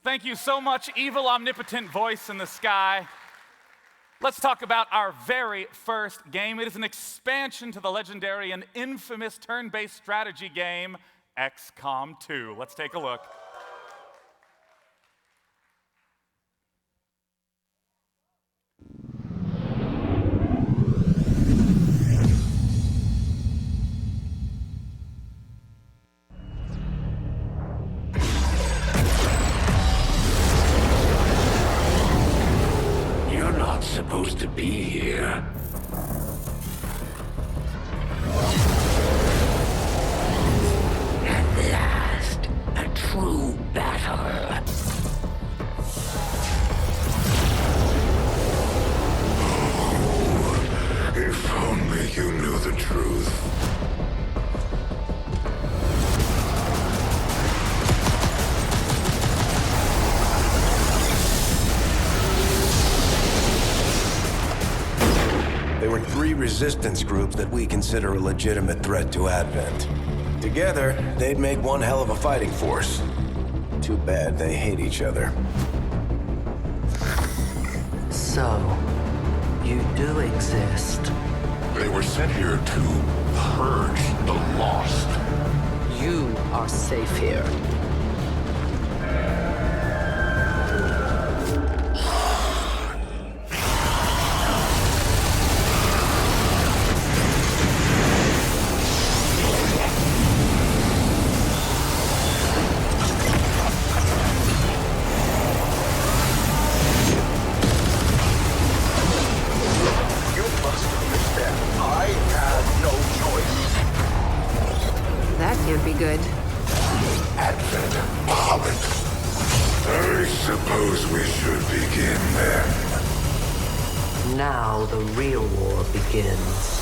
Thank you so much, evil, omnipotent voice in the sky. Let's talk about our very first game. It is an expansion to the legendary and infamous turn-based strategy game, XCOM 2. Let's take a look. Supposed to be here. At last, a true battle. Oh, if only you knew the truth. There were 3 resistance groups that we consider a legitimate threat to Advent. Together, they'd make one hell of a fighting force. Too bad they hate each other. So, you do exist. They were sent here to purge the lost. You are safe here. Can't be good. Advent Hobbit. I suppose we should begin then. Now the real war begins.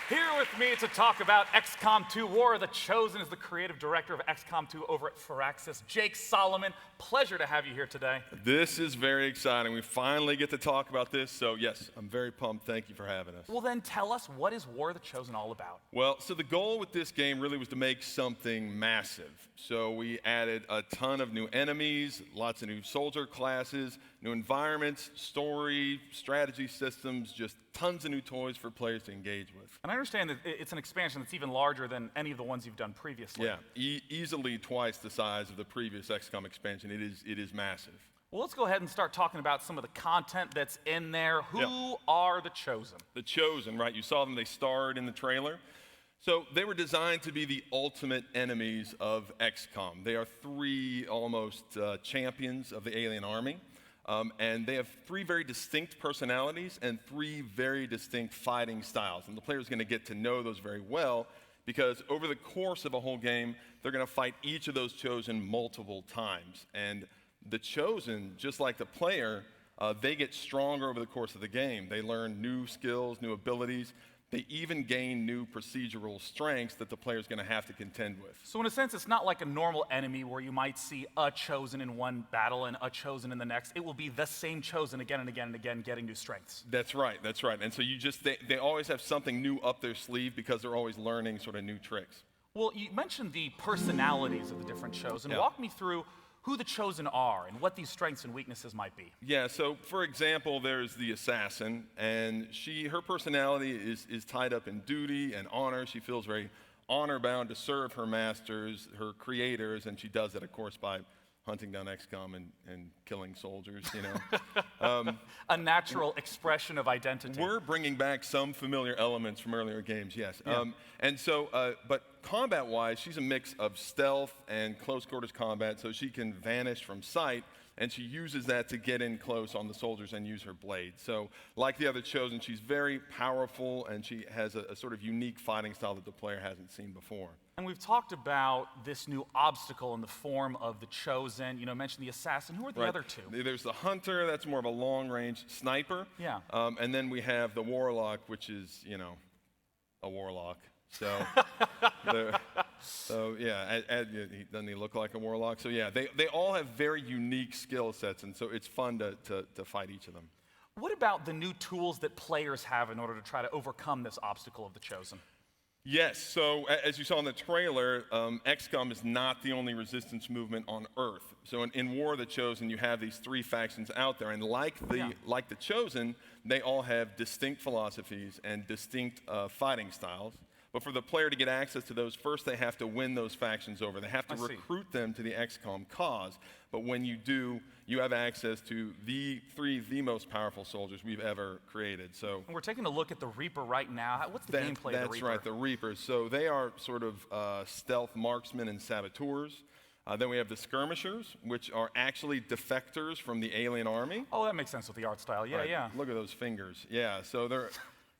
Here with me to talk about XCOM 2 War of the Chosen is the creative director of XCOM 2 over at Firaxis, Jake Solomon. Pleasure to have you here today. This is very exciting. We finally get to talk about this, so yes, I'm very pumped. Thank you for having us. Well then tell us, what is War of the Chosen all about? Well, so the goal with this game really was to make something massive. So we added a ton of new enemies, lots of new soldier classes, new environments, story, strategy systems, just tons of new toys for players to engage with. And I understand that it's an expansion that's even larger than any of the ones you've done previously. Yeah, easily twice the size of the previous XCOM expansion. It is massive. Well, let's go ahead and start talking about some of the content that's in there. Who are the Chosen? The Chosen, right? You saw them, they starred in the trailer. So they were designed to be the ultimate enemies of XCOM. They are 3 almost champions of the alien army. And they have 3 very distinct personalities and 3 very distinct fighting styles. And the player is going to get to know those very well because over the course of a whole game, they're going to fight each of those Chosen multiple times. And the Chosen, just like the player, they get stronger over the course of the game. They learn new skills, new abilities. They even gain new procedural strengths that the player's going to have to contend with. So in a sense, it's not like a normal enemy where you might see a Chosen in one battle and a Chosen in the next. It will be the same Chosen again and again and again, getting new strengths. That's right. And so they always have something new up their sleeve because they're always learning sort of new tricks. Well, you mentioned the personalities of the different Chosen. Walk me through who the Chosen are and what these strengths and weaknesses might be. Yeah, so for example, there's the assassin, and her personality is tied up in duty and honor. She feels very honor-bound to serve her masters, her creators, and she does that, of course, by hunting down XCOM and killing soldiers, you know. A natural expression of identity. We're bringing back some familiar elements from earlier games, yes. Yeah. But combat-wise, she's a mix of stealth and close-quarters combat, so she can vanish from sight, and she uses that to get in close on the soldiers and use her blade. So, like the other Chosen, she's very powerful, and she has a sort of unique fighting style that the player hasn't seen before. And we've talked about this new obstacle in the form of the Chosen. You know, mentioned the assassin. Who are the other 2? There's the hunter, that's more of a long-range sniper. Yeah. And then we have the warlock, which is, you know, a warlock. So So yeah, doesn't he look like a warlock? So yeah, they all have very unique skill sets, and so it's fun to fight each of them. What about the new tools that players have in order to try to overcome this obstacle of the Chosen? Yes, so as you saw in the trailer, XCOM is not the only resistance movement on Earth. So in War of the Chosen, you have these three factions out there, and like the Chosen, they all have distinct philosophies and distinct fighting styles. But for the player to get access to those, first they have to win those factions over. They have to recruit them to the XCOM cause. But when you do, you have access to the most powerful soldiers we've ever created. So we're taking a look at the Reaper right now. What's the gameplay of the Reaper? That's right, the Reapers. So they are sort of stealth marksmen and saboteurs. Then we have the Skirmishers, which are actually defectors from the alien army. Oh, that makes sense with the art style. Yeah, right. yeah. Look at those fingers. Yeah, so they're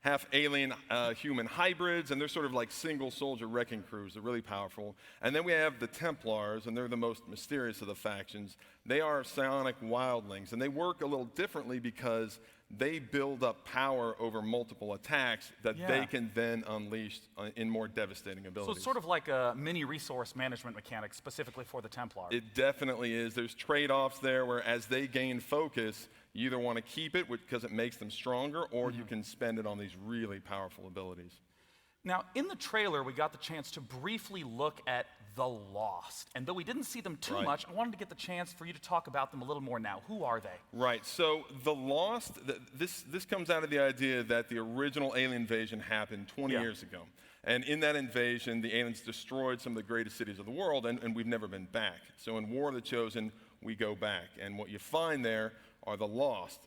half alien human hybrids, and they're sort of like single soldier wrecking crews. They're really powerful. And then we have the Templars, and they're the most mysterious of the factions. They are psionic wildlings, and they work a little differently because they build up power over multiple attacks that they can then unleash in more devastating abilities. So it's sort of like a mini resource management mechanic specifically for the Templar. It definitely is. There's trade-offs there where as they gain focus, you either want to keep it because it makes them stronger, or you can spend it on these really powerful abilities. Now, in the trailer, we got the chance to briefly look at the Lost. And though we didn't see them too much, I wanted to get the chance for you to talk about them a little more now. Who are they? Right. So the Lost, this comes out of the idea that the original alien invasion happened 20 years ago. And in that invasion, the aliens destroyed some of the greatest cities of the world, and we've never been back. So in War of the Chosen, we go back. And what you find there are the Lost,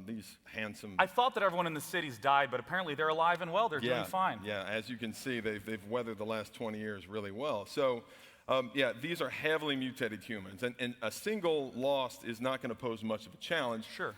these handsome... I thought that everyone in the cities died, but apparently they're alive and well. They're doing fine. Yeah, as you can see, they've weathered the last 20 years really well. So, these are heavily mutated humans. And a single Lost is not going to pose much of a challenge. Sure.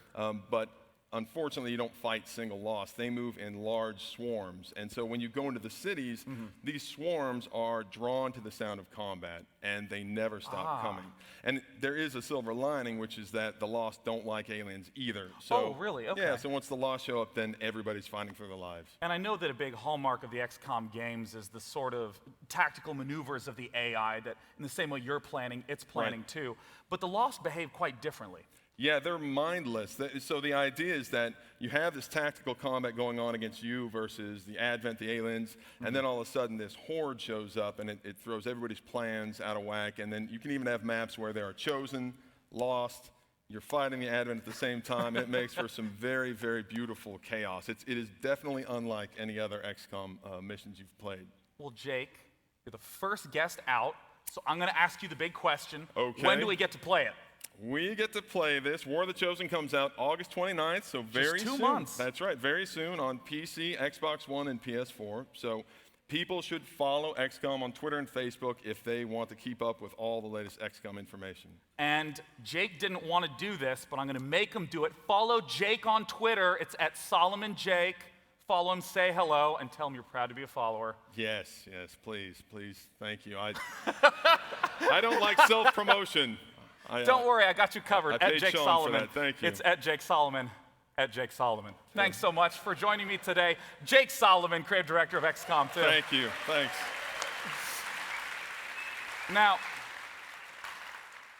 But unfortunately, you don't fight single Lost. They move in large swarms. And so when you go into the cities, these swarms are drawn to the sound of combat, and they never stop coming. And there is a silver lining, which is that the Lost don't like aliens either. So, oh, really? Okay. Yeah, so once the Lost show up, then everybody's fighting for their lives. And I know that a big hallmark of the XCOM games is the sort of tactical maneuvers of the AI that in the same way you're planning, it's planning too. But the Lost behave quite differently. Yeah, they're mindless. So the idea is that you have this tactical combat going on against you versus the Advent, the aliens, and then all of a sudden this horde shows up and it throws everybody's plans out of whack. And then you can even have maps where they are chosen, lost, you're fighting the Advent at the same time, and it makes for some very, very beautiful chaos. It is definitely unlike any other XCOM missions you've played. Well, Jake, you're the first guest out, so I'm going to ask you the big question. Okay. When do we get to play it? We get to play this. War of the Chosen comes out August 29th, so very soon. Just 2 months. That's right, very soon on PC, Xbox One, and PS4. So people should follow XCOM on Twitter and Facebook if they want to keep up with all the latest XCOM information. And Jake didn't want to do this, but I'm going to make him do it. Follow Jake on Twitter. It's at Solomon Jake. Follow him, say hello, and tell him you're proud to be a follower. Yes, please, thank you. I don't like self-promotion. Don't worry, I got you covered. I at paid Jake Sean Solomon. for that. Thank you. It's at Jake Solomon. At Jake Solomon. Thanks so much for joining me today. Jake Solomon, creative director of XCOM 2. Thank you. Thanks. Now,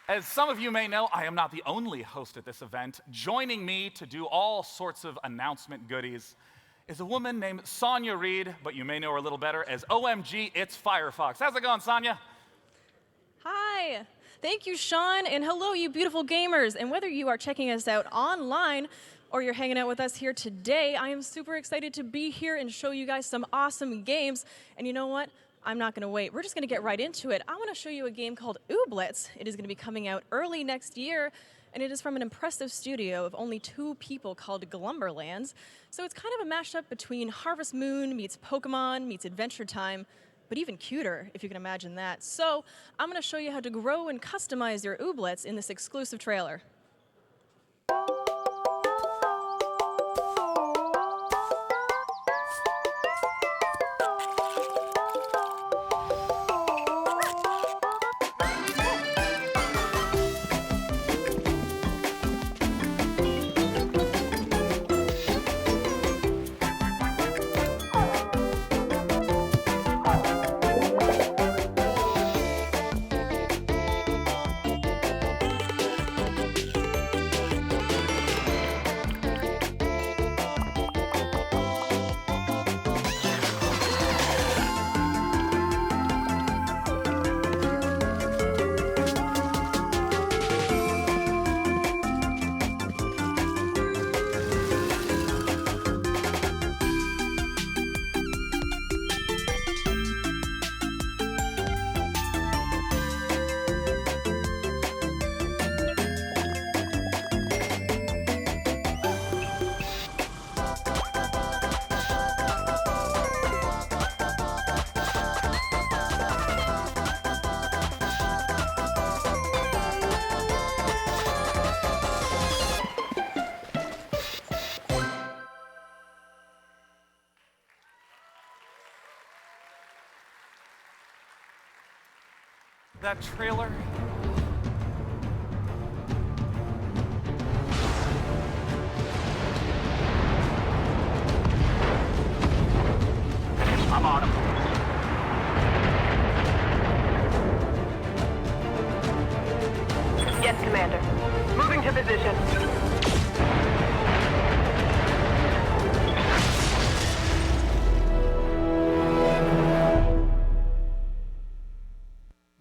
as some of you may know, I am not the only host at this event. Joining me to do all sorts of announcement goodies is a woman named Sonia Reed, but you may know her a little better as OMG, It's Firefox. How's it going, Sonia? Hi. Thank you, Sean, and hello, you beautiful gamers. And whether you are checking us out online or you're hanging out with us here today, I am super excited to be here and show you guys some awesome games. And you know what? I'm not going to wait. We're just going to get right into it. I want to show you a game called Ooblets. It is going to be coming out early next year, and it is from an impressive studio of only 2 people called Glumberlands. So it's kind of a mashup between Harvest Moon meets Pokemon meets Adventure Time, but even cuter, if you can imagine that. So I'm going to show you how to grow and customize your Ooblets in this exclusive trailer. that trailer? I'm on him. Yes, Commander. Moving to position.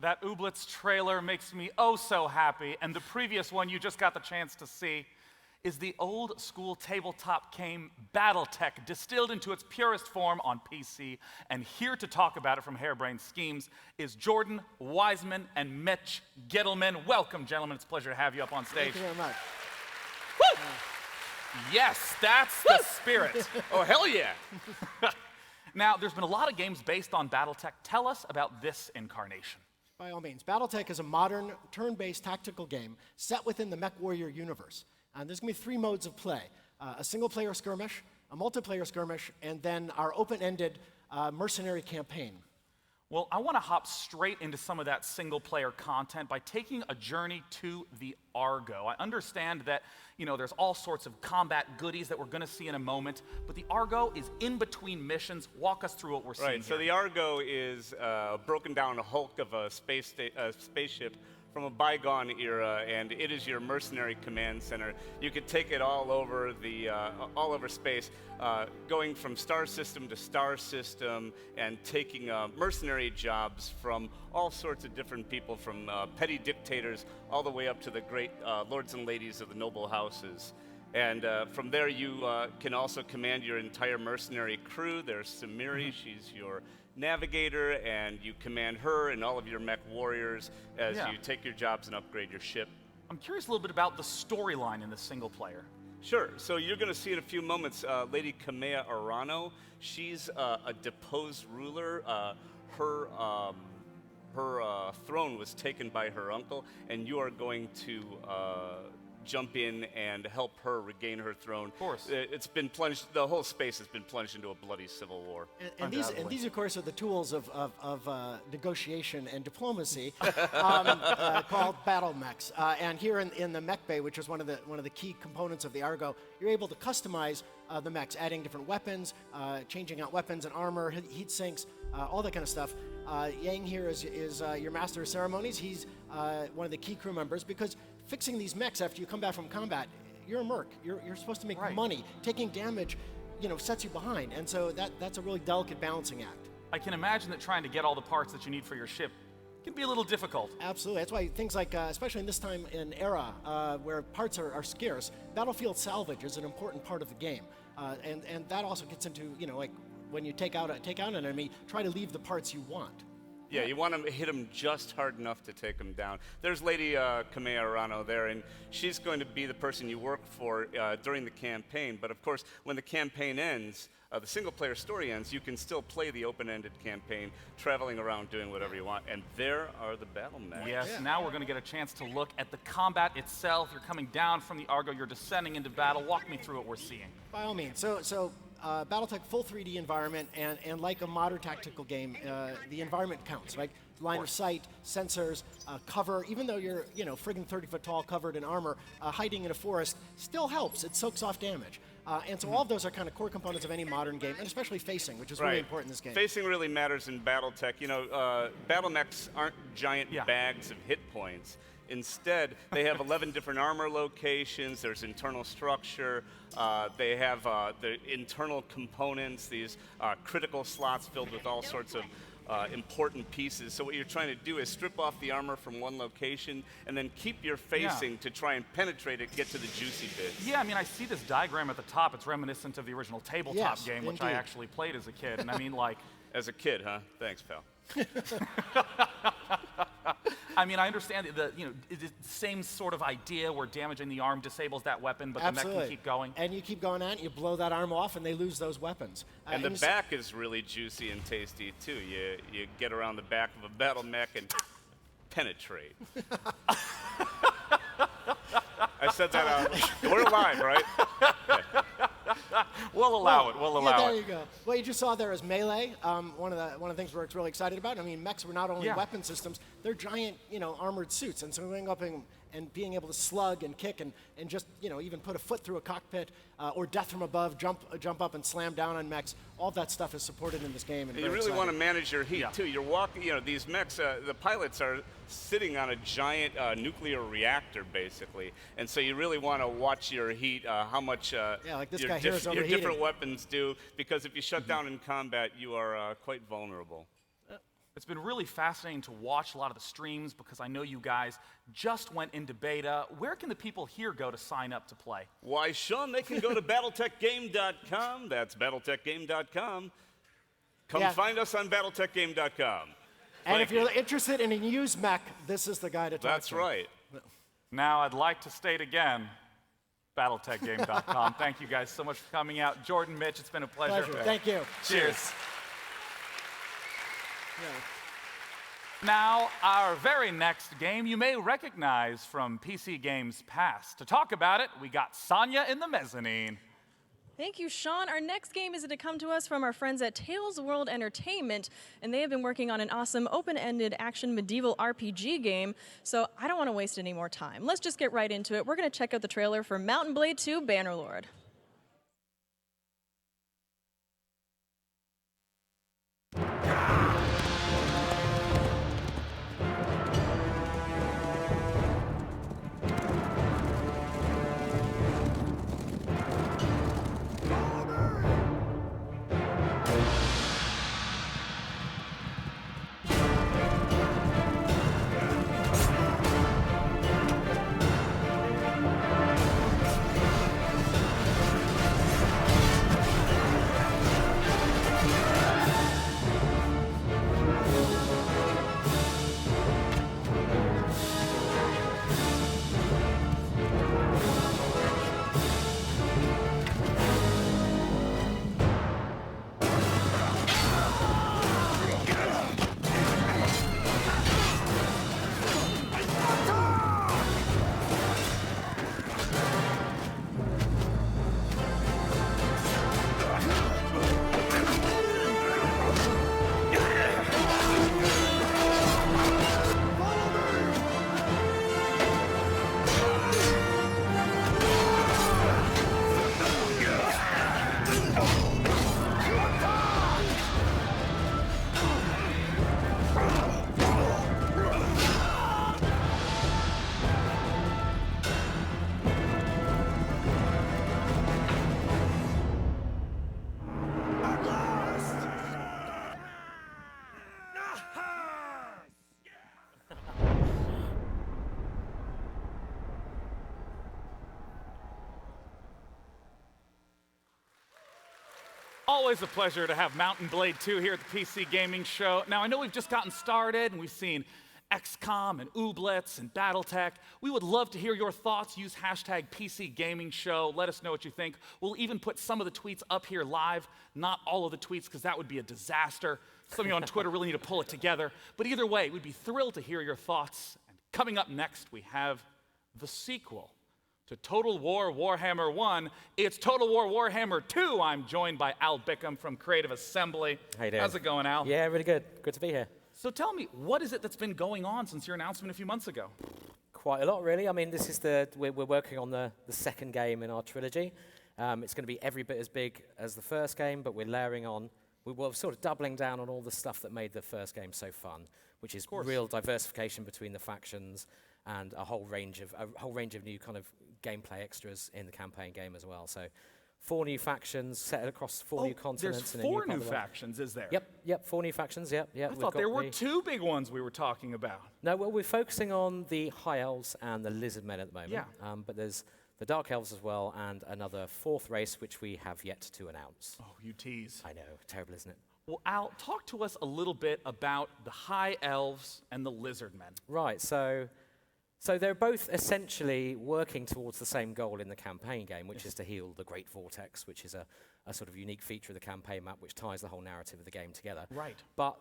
That Ooblets trailer makes me oh so happy, and the previous one you just got the chance to see is the old school tabletop game Battletech, distilled into its purest form on PC. And here to talk about it from Harebrained Schemes is Jordan Wiseman and Mitch Gittleman. Welcome, gentlemen. It's a pleasure to have you up on stage. Thank you very much. Woo! Yes, that's the spirit. Oh, hell yeah. Now, there's been a lot of games based on Battletech. Tell us about this incarnation. By all means, Battletech is a modern, turn-based tactical game set within the MechWarrior universe. And there's going to be 3 modes of play. A single-player skirmish, a multiplayer skirmish, and then our open-ended mercenary campaign. Well, I want to hop straight into some of that single-player content by taking a journey to the Argo. I understand that, there's all sorts of combat goodies that we're going to see in a moment, but the Argo is in between missions. Walk us through what we're seeing Right, so here. the Argo is a broken down hulk of a spaceship from a bygone era, and it is your mercenary command center. You could take it all over space, going from star system to star system, and taking mercenary jobs from all sorts of different people, from petty dictators all the way up to the great lords and ladies of the noble houses. And from there, you can also command your entire mercenary crew. There's Samiri, she's your navigator, and you command her and all of your mech warriors as you take your jobs and upgrade your ship. I'm curious a little bit about the storyline in the single player. Sure. So you're going to see in a few moments Lady Kamea Arano. She's a deposed ruler. Her throne was taken by her uncle, and you are going to jump in and help her regain her throne. Of course. It's been plunged, the whole space has been plunged into a bloody civil war. And these, of course, are the tools of negotiation and diplomacy called battle mechs. And here in the mech bay, which is one of the key components of the Argo, you're able to customize the mechs, adding different weapons, changing out weapons and armor, heat sinks, all that kind of stuff. Yang here is your master of ceremonies. He's one of the key crew members, because fixing these mechs after you come back from combat, you're a merc. You're supposed to make money. Taking damage, sets you behind, and so that's a really delicate balancing act. I can imagine that trying to get all the parts that you need for your ship can be a little difficult. Absolutely. That's why things like, especially in this time in era where parts are scarce, battlefield salvage is an important part of the game, and that also gets into like when you take out an enemy, try to leave the parts you want. Yeah, you want to hit him just hard enough to take him down. There's Lady Kamea Arano there, and she's going to be the person you work for during the campaign. But of course, when the campaign ends, the single-player story ends, you can still play the open-ended campaign, traveling around doing whatever you want. And there are the battle mechs. Yes, now we're going to get a chance to look at the combat itself. You're coming down from the Argo, you're descending into battle. Walk me through what we're seeing. By all means. So Battletech full 3D environment, and like a modern tactical game, the environment counts, right? Line of sight, sensors, cover. Even though you're, friggin' 30-foot tall, covered in armor, hiding in a forest still helps. It soaks off damage. And so all of those are kind of core components of any modern game, and especially facing, which is really important in this game. Facing really matters in Battletech. Battle mechs aren't giant bags of hit points. Instead, they have 11 different armor locations. There's internal structure. They have the internal components, these critical slots filled with all sorts of important pieces. So what you're trying to do is strip off the armor from one location and then keep your facing to try and penetrate it, get to the juicy bits. Yeah, I see this diagram at the top. It's reminiscent of the original tabletop game, which I actually played as a kid. And As a kid, huh? Thanks, pal. I understand the it's the same sort of idea where damaging the arm disables that weapon, but the mech can keep going. And you keep going on, you blow that arm off, and they lose those weapons. And the back is really juicy and tasty, too. You get around the back of a battle mech and penetrate. I said that out. We're live, right? We'll allow it. We'll allow there it. you go. What you just saw there is Melee. One of the things we're really excited about. I mean, mechs were not only weapon systems; they're giant, armored suits, and so going up and being able to slug and kick and just even put a foot through a cockpit or death from above, jump up and slam down on mechs. All that stuff is supported in this game. And you really want to manage your heat too. You're walking. These mechs. The pilots are sitting on a giant nuclear reactor, basically, and so you really want to watch your heat, how much like this guy here is your overheating. different weapons do, because if you shut down in combat, you are quite vulnerable. It's been really fascinating to watch a lot of the streams because I know you guys just went into beta. Where can the people here go to sign up to play? Why, Sean, they can go to BattleTechGame.com. That's BattleTechGame.com. Come find us on BattleTechGame.com. And if you're interested in a used mech, this is the guy to talk to. That's right. Now, I'd like to state again, BattleTechGame.com. Thank you guys so much for coming out. Jordan, Mitch, it's been a pleasure. Thank you. Cheers. Now, our very next game you may recognize from PC Games past. To talk about it, we got Sonia in the mezzanine. Thank you, Sean. Our next game is to come to us from our friends at Tales World Entertainment, and they have been working on an awesome open-ended action medieval RPG game, so I don't want to waste any more time. Let's just get right into it. We're going to check out the trailer for Mount & Blade 2 Bannerlord. Always a pleasure to have Mount & Blade 2 here at the PC Gaming Show. Now, I know we've just gotten started, and we've seen XCOM and Ooblets and BattleTech. We would love to hear your thoughts. Use hashtag PC Gaming Show. Let us know what you think. We'll even put some of the tweets up here live. Not all of the tweets, because that would be a disaster. Some of you on Twitter really need to pull it together. But either way, we'd be thrilled to hear your thoughts. And coming up next, we have the sequel to Total War Warhammer 1. It's Total War Warhammer 2. I'm joined by Al Bickham from Creative Assembly. How you doing? How's it going, Al? Yeah, really good. Good to be here. So tell me, what is it that's been going on since your announcement a few months ago? Quite a lot, really. I mean, this is we're working on the second game in our trilogy. It's going to be every bit as big as the first game, but we're layering on, we're sort of doubling down on all the stuff that made the first game so fun, which is real diversification between the factions and a whole range of new kind of gameplay extras in the campaign game as well. So 4 new factions set across 4 new continents. There's 4 new factions, is there? Yep, 4 new factions, yep. I thought there were 2 big ones we were talking about. No, well, we're focusing on the High Elves and the Lizard Men at the moment. Yeah. But there's the Dark Elves as well, and another 4th race, which we have yet to announce. Oh, you tease. I know, terrible, isn't it? Well, Al, talk to us a little bit about the High Elves and the Lizard Men. Right, so they're both essentially working towards the same goal in the campaign game, which is to heal the Great Vortex, which is a sort of unique feature of the campaign map which ties the whole narrative of the game together. Right. But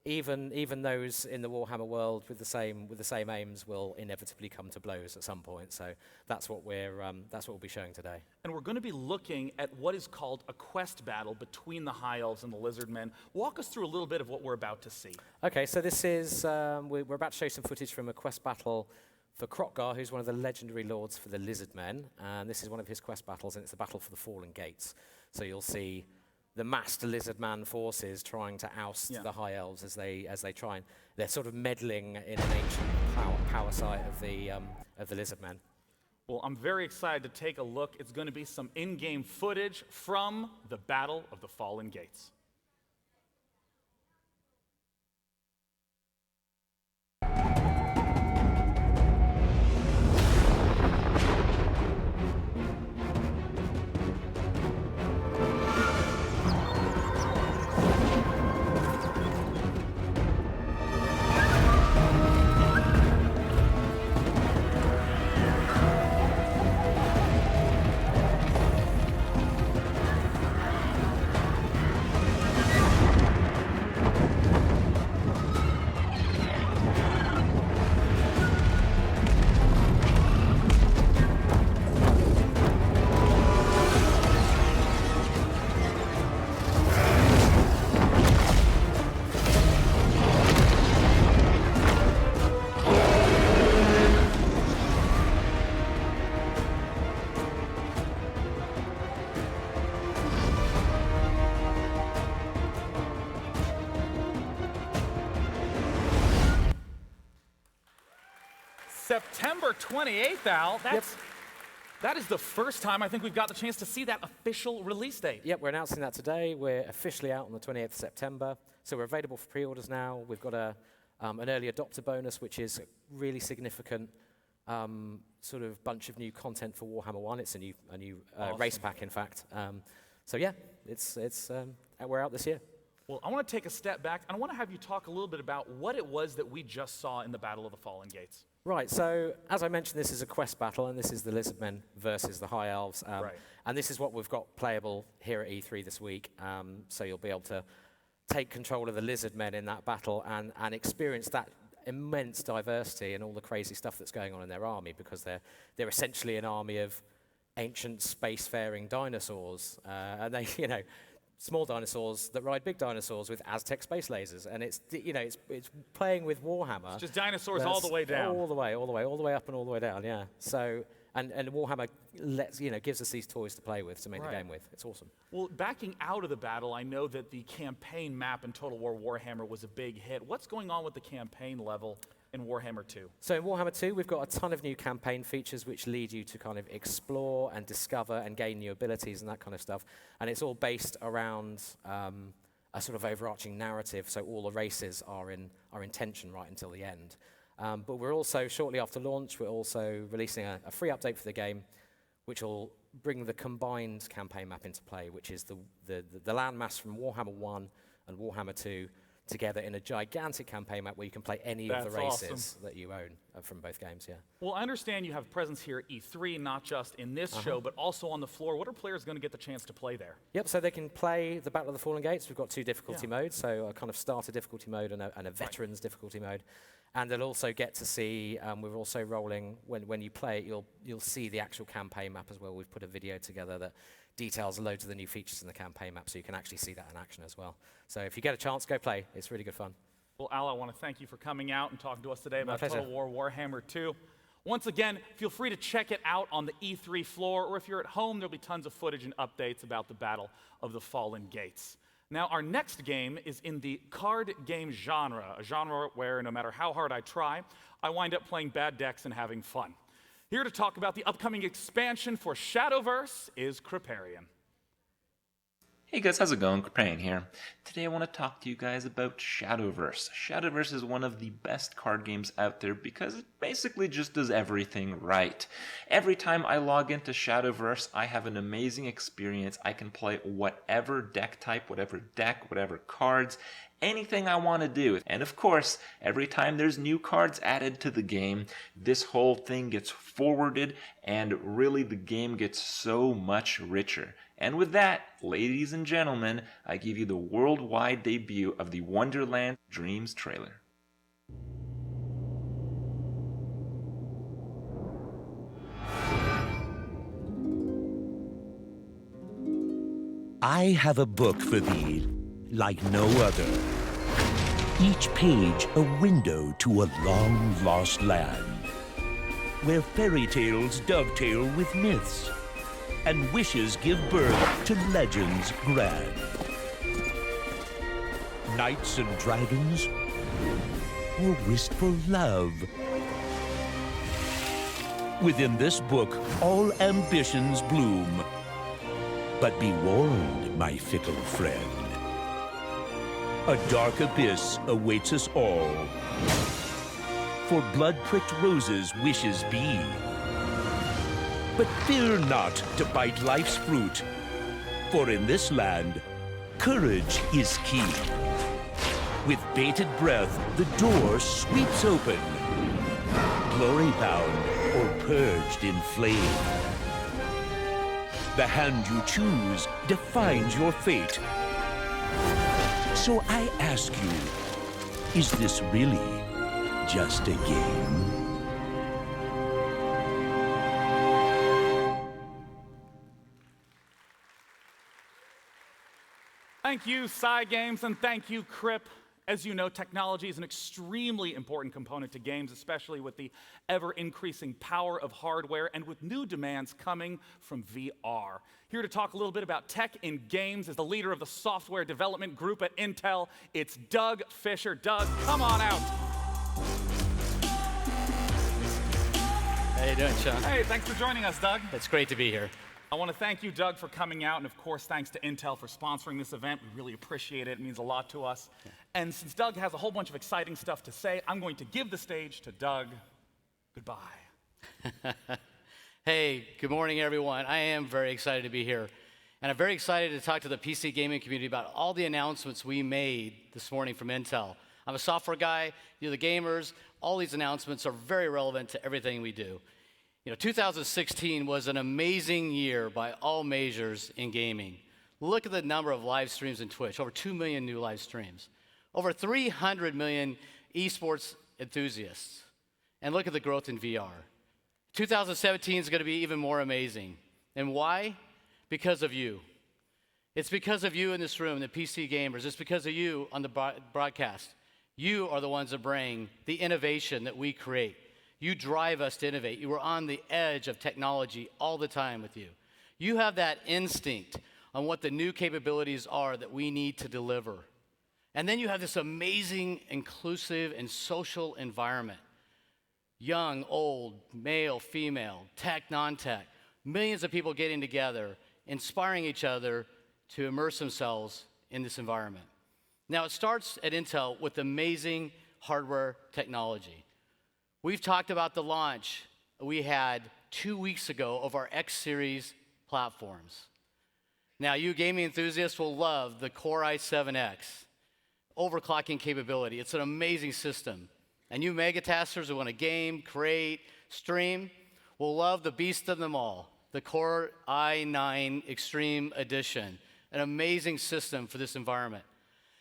even those in the Warhammer world with the same aims will inevitably come to blows at some point. So that's what we'll be showing today. And we're going to be looking at what is called a quest battle between the High Elves and the Lizard Men. Walk us through a little bit of what we're about to see. Okay, so this is we're about to show some footage from a quest battle for Krokgar, who's one of the legendary lords for the Lizard Men, and this is one of his quest battles, and it's the battle for the Fallen Gates. So you'll see the massed Lizard Man forces trying to oust the High Elves as they try, and they're sort of meddling in an ancient power site of the Lizard Men. Well, I'm very excited to take a look. It's going to be some in-game footage from the Battle of the Fallen Gates. September 28th, Al. That is the first time I think we've got the chance to see that official release date. Yep, we're announcing that today. We're officially out on the 28th of September. So we're available for pre-orders now. We've got an early adopter bonus, which is a really significant sort of bunch of new content for Warhammer 1. It's a new Awesome. race pack, in fact. So yeah, we're out this year. Well, I want to take a step back, and I want to have you talk a little bit about what it was that we just saw in the Battle of the Fallen Gates. Right, so as I mentioned, this is a quest battle, and this is the Lizard Men versus the High Elves. Right. And this is what we've got playable here at E3 this week. So you'll be able to take control of the Lizard Men in that battle and experience that immense diversity and all the crazy stuff that's going on in their army, because they're essentially an army of ancient spacefaring dinosaurs. And they, small dinosaurs that ride big dinosaurs with Aztec space lasers, and it's playing with Warhammer. It's just dinosaurs all the way down. All the way up and all the way down. Yeah. So and Warhammer gives us these toys to play with, to make the game with. It's awesome. Well, backing out of the battle, I know that the campaign map in Total War Warhammer was a big hit. What's going on with the campaign level in Warhammer 2? So in Warhammer 2, we've got a ton of new campaign features which lead you to kind of explore and discover and gain new abilities and that kind of stuff. And it's all based around a sort of overarching narrative, so all the races are in tension right until the end. But we're also, shortly after launch, we're also releasing a free update for the game, which will bring the combined campaign map into play, which is the landmass from Warhammer 1 and Warhammer 2 together in a gigantic campaign map where you can play any of the races that you own from both games, Well, I understand you have presence here at E3, not just in this show, but also on the floor. What are players going to get the chance to play there? Yep, so they can play the Battle of the Fallen Gates. We've got 2 difficulty modes, so a kind of starter difficulty mode and a veterans difficulty mode. And they'll also get to see, we're also rolling, when you play it, you'll see the actual campaign map as well. We've put a video together that details loads of the new features in the campaign map, so you can actually see that in action as well. So if you get a chance, go play. It's really good fun. Well, Al, I want to thank you for coming out and talking to us today about pleasure. Total War Warhammer 2. Once again, feel free to check it out on the E3 floor, or if you're at home, there'll be tons of footage and updates about the Battle of the Fallen Gates. Now, our next game is in the card game genre, a genre where no matter how hard I try, I wind up playing bad decks and having fun. Here to talk about the upcoming expansion for Shadowverse is Kripparrian. Hey guys, how's it going? Kripparrian here. Today I want to talk to you guys about Shadowverse. Shadowverse is one of the best card games out there because it basically just does everything right. Every time I log into Shadowverse, I have an amazing experience. I can play whatever deck type, whatever deck, whatever cards, anything I want to do. And of course, every time there's new cards added to the game, this whole thing gets forwarded and really the game gets so much richer. And with that, ladies and gentlemen, I give you the worldwide debut of the Wonderland Dreams trailer. I have a book for thee, like no other. Each page a window to a long-lost land, where fairy tales dovetail with myths, and wishes give birth to legends grand. Knights and dragons, or wistful love. Within this book, all ambitions bloom. But be warned, my fickle friend. A dark abyss awaits us all. For blood-pricked roses wishes be. But fear not to bite life's fruit, for in this land, courage is key. With bated breath, the door sweeps open, glory-bound or purged in flame. The hand you choose defines your fate. So I ask you, is this really just a game? Thank you, Cygames, and thank you, Crip. As you know, technology is an extremely important component to games, especially with the ever-increasing power of hardware and with new demands coming from VR. Here to talk a little bit about tech in games is the leader of the software development group at Intel. It's Doug Fisher. Doug, come on out. How you doing, Sean? Hey, thanks for joining us, Doug. It's great to be here. I want to thank you, Doug, for coming out, and of course, thanks to Intel for sponsoring this event. We really appreciate it. It means a lot to us. Yeah. And since Doug has a whole bunch of exciting stuff to say, I'm going to give the stage to Doug. Goodbye. Hey, good morning, everyone. I am very excited to be here. And I'm very excited to talk to the PC gaming community about all the announcements we made this morning from Intel. I'm a software guy, you're the gamers. All these announcements are very relevant to everything we do. You know, 2016 was an amazing year by all measures in gaming. Look at the number of live streams in Twitch, over 2 million new live streams, over 300 million esports enthusiasts, and look at the growth in VR. 2017 is going to be even more amazing. And why? Because of you. It's because of you in this room, the PC gamers. It's because of you on the broadcast. You are the ones that bring the innovation that we create. You drive us to innovate. You are on the edge of technology all the time with you. You have that instinct on what the new capabilities are that we need to deliver. And then you have this amazing, inclusive, and social environment. Young, old, male, female, tech, non-tech, millions of people getting together, inspiring each other to immerse themselves in this environment. Now, it starts at Intel with amazing hardware technology. We've talked about the launch we had 2 weeks ago of our X Series platforms. Now, you gaming enthusiasts will love the Core i7X overclocking capability. It's an amazing system. And you megatasters who want to game, create, stream will love the beast of them all, the Core i9 Extreme Edition, an amazing system for this environment.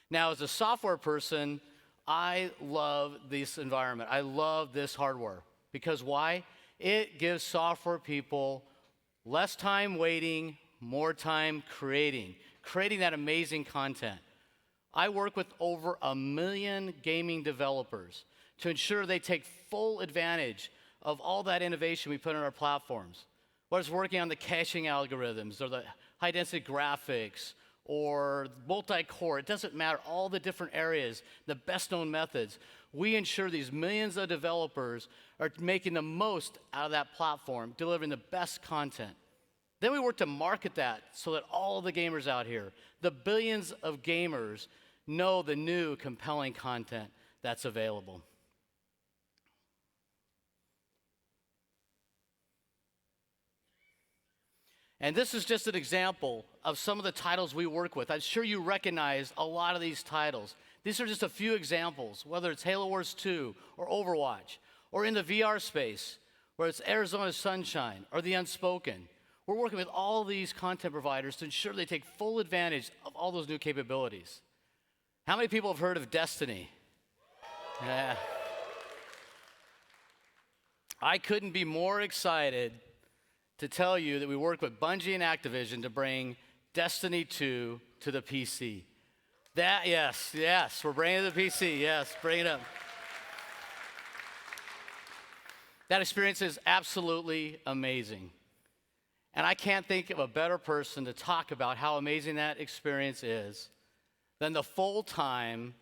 Now, as a software person, I love this environment. I love this hardware. Because why? It gives software people less time waiting, more time creating that amazing content. I work with over 1 million gaming developers to ensure they take full advantage of all that innovation we put on our platforms. Whether it's working on the caching algorithms or the high-density graphics or multi-core, it doesn't matter, all the different areas, the best-known methods. We ensure these millions of developers are making the most out of that platform, delivering the best content. Then we work to market that so that all the gamers out here, the billions of gamers, know the new compelling content that's available. And this is just an example of some of the titles we work with. I'm sure you recognize a lot of these titles. These are just a few examples, whether it's Halo Wars 2 or Overwatch, or in the VR space, where it's Arizona Sunshine or The Unspoken. We're working with all these content providers to ensure they take full advantage of all those new capabilities. How many people have heard of Destiny? Yeah. I couldn't be more excited to tell you that we work with Bungie and Activision to bring Destiny 2 to the PC. Yes, we're bringing it to the PC. Yes, bring it up. That experience is absolutely amazing. And I can't think of a better person to talk about how amazing that experience is than the full-time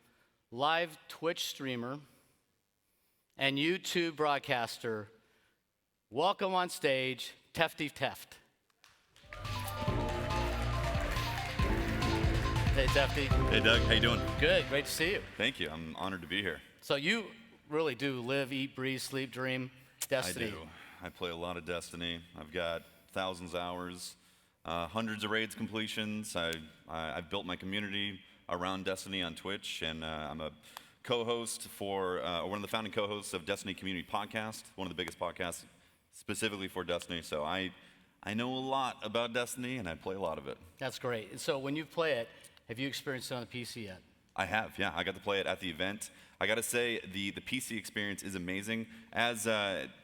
live Twitch streamer and YouTube broadcaster. Welcome on stage, Tefty Teft. Hey, Tefty. Hey, Doug. How you doing? Good. Great to see you. Thank you. I'm honored to be here. So you really do live, eat, breathe, sleep, dream Destiny. I do. I play a lot of Destiny. I've got thousands of hours, hundreds of raids completions. I've built my community around Destiny on Twitch, and I'm a co-host for one of the founding co-hosts of Destiny Community Podcast, one of the biggest podcasts specifically for Destiny. So I know a lot about Destiny, and I play a lot of it. That's great. And so when you play it, have you experienced it on the PC yet? I have, yeah. I got to play it at the event. I got to say, the PC experience is amazing. As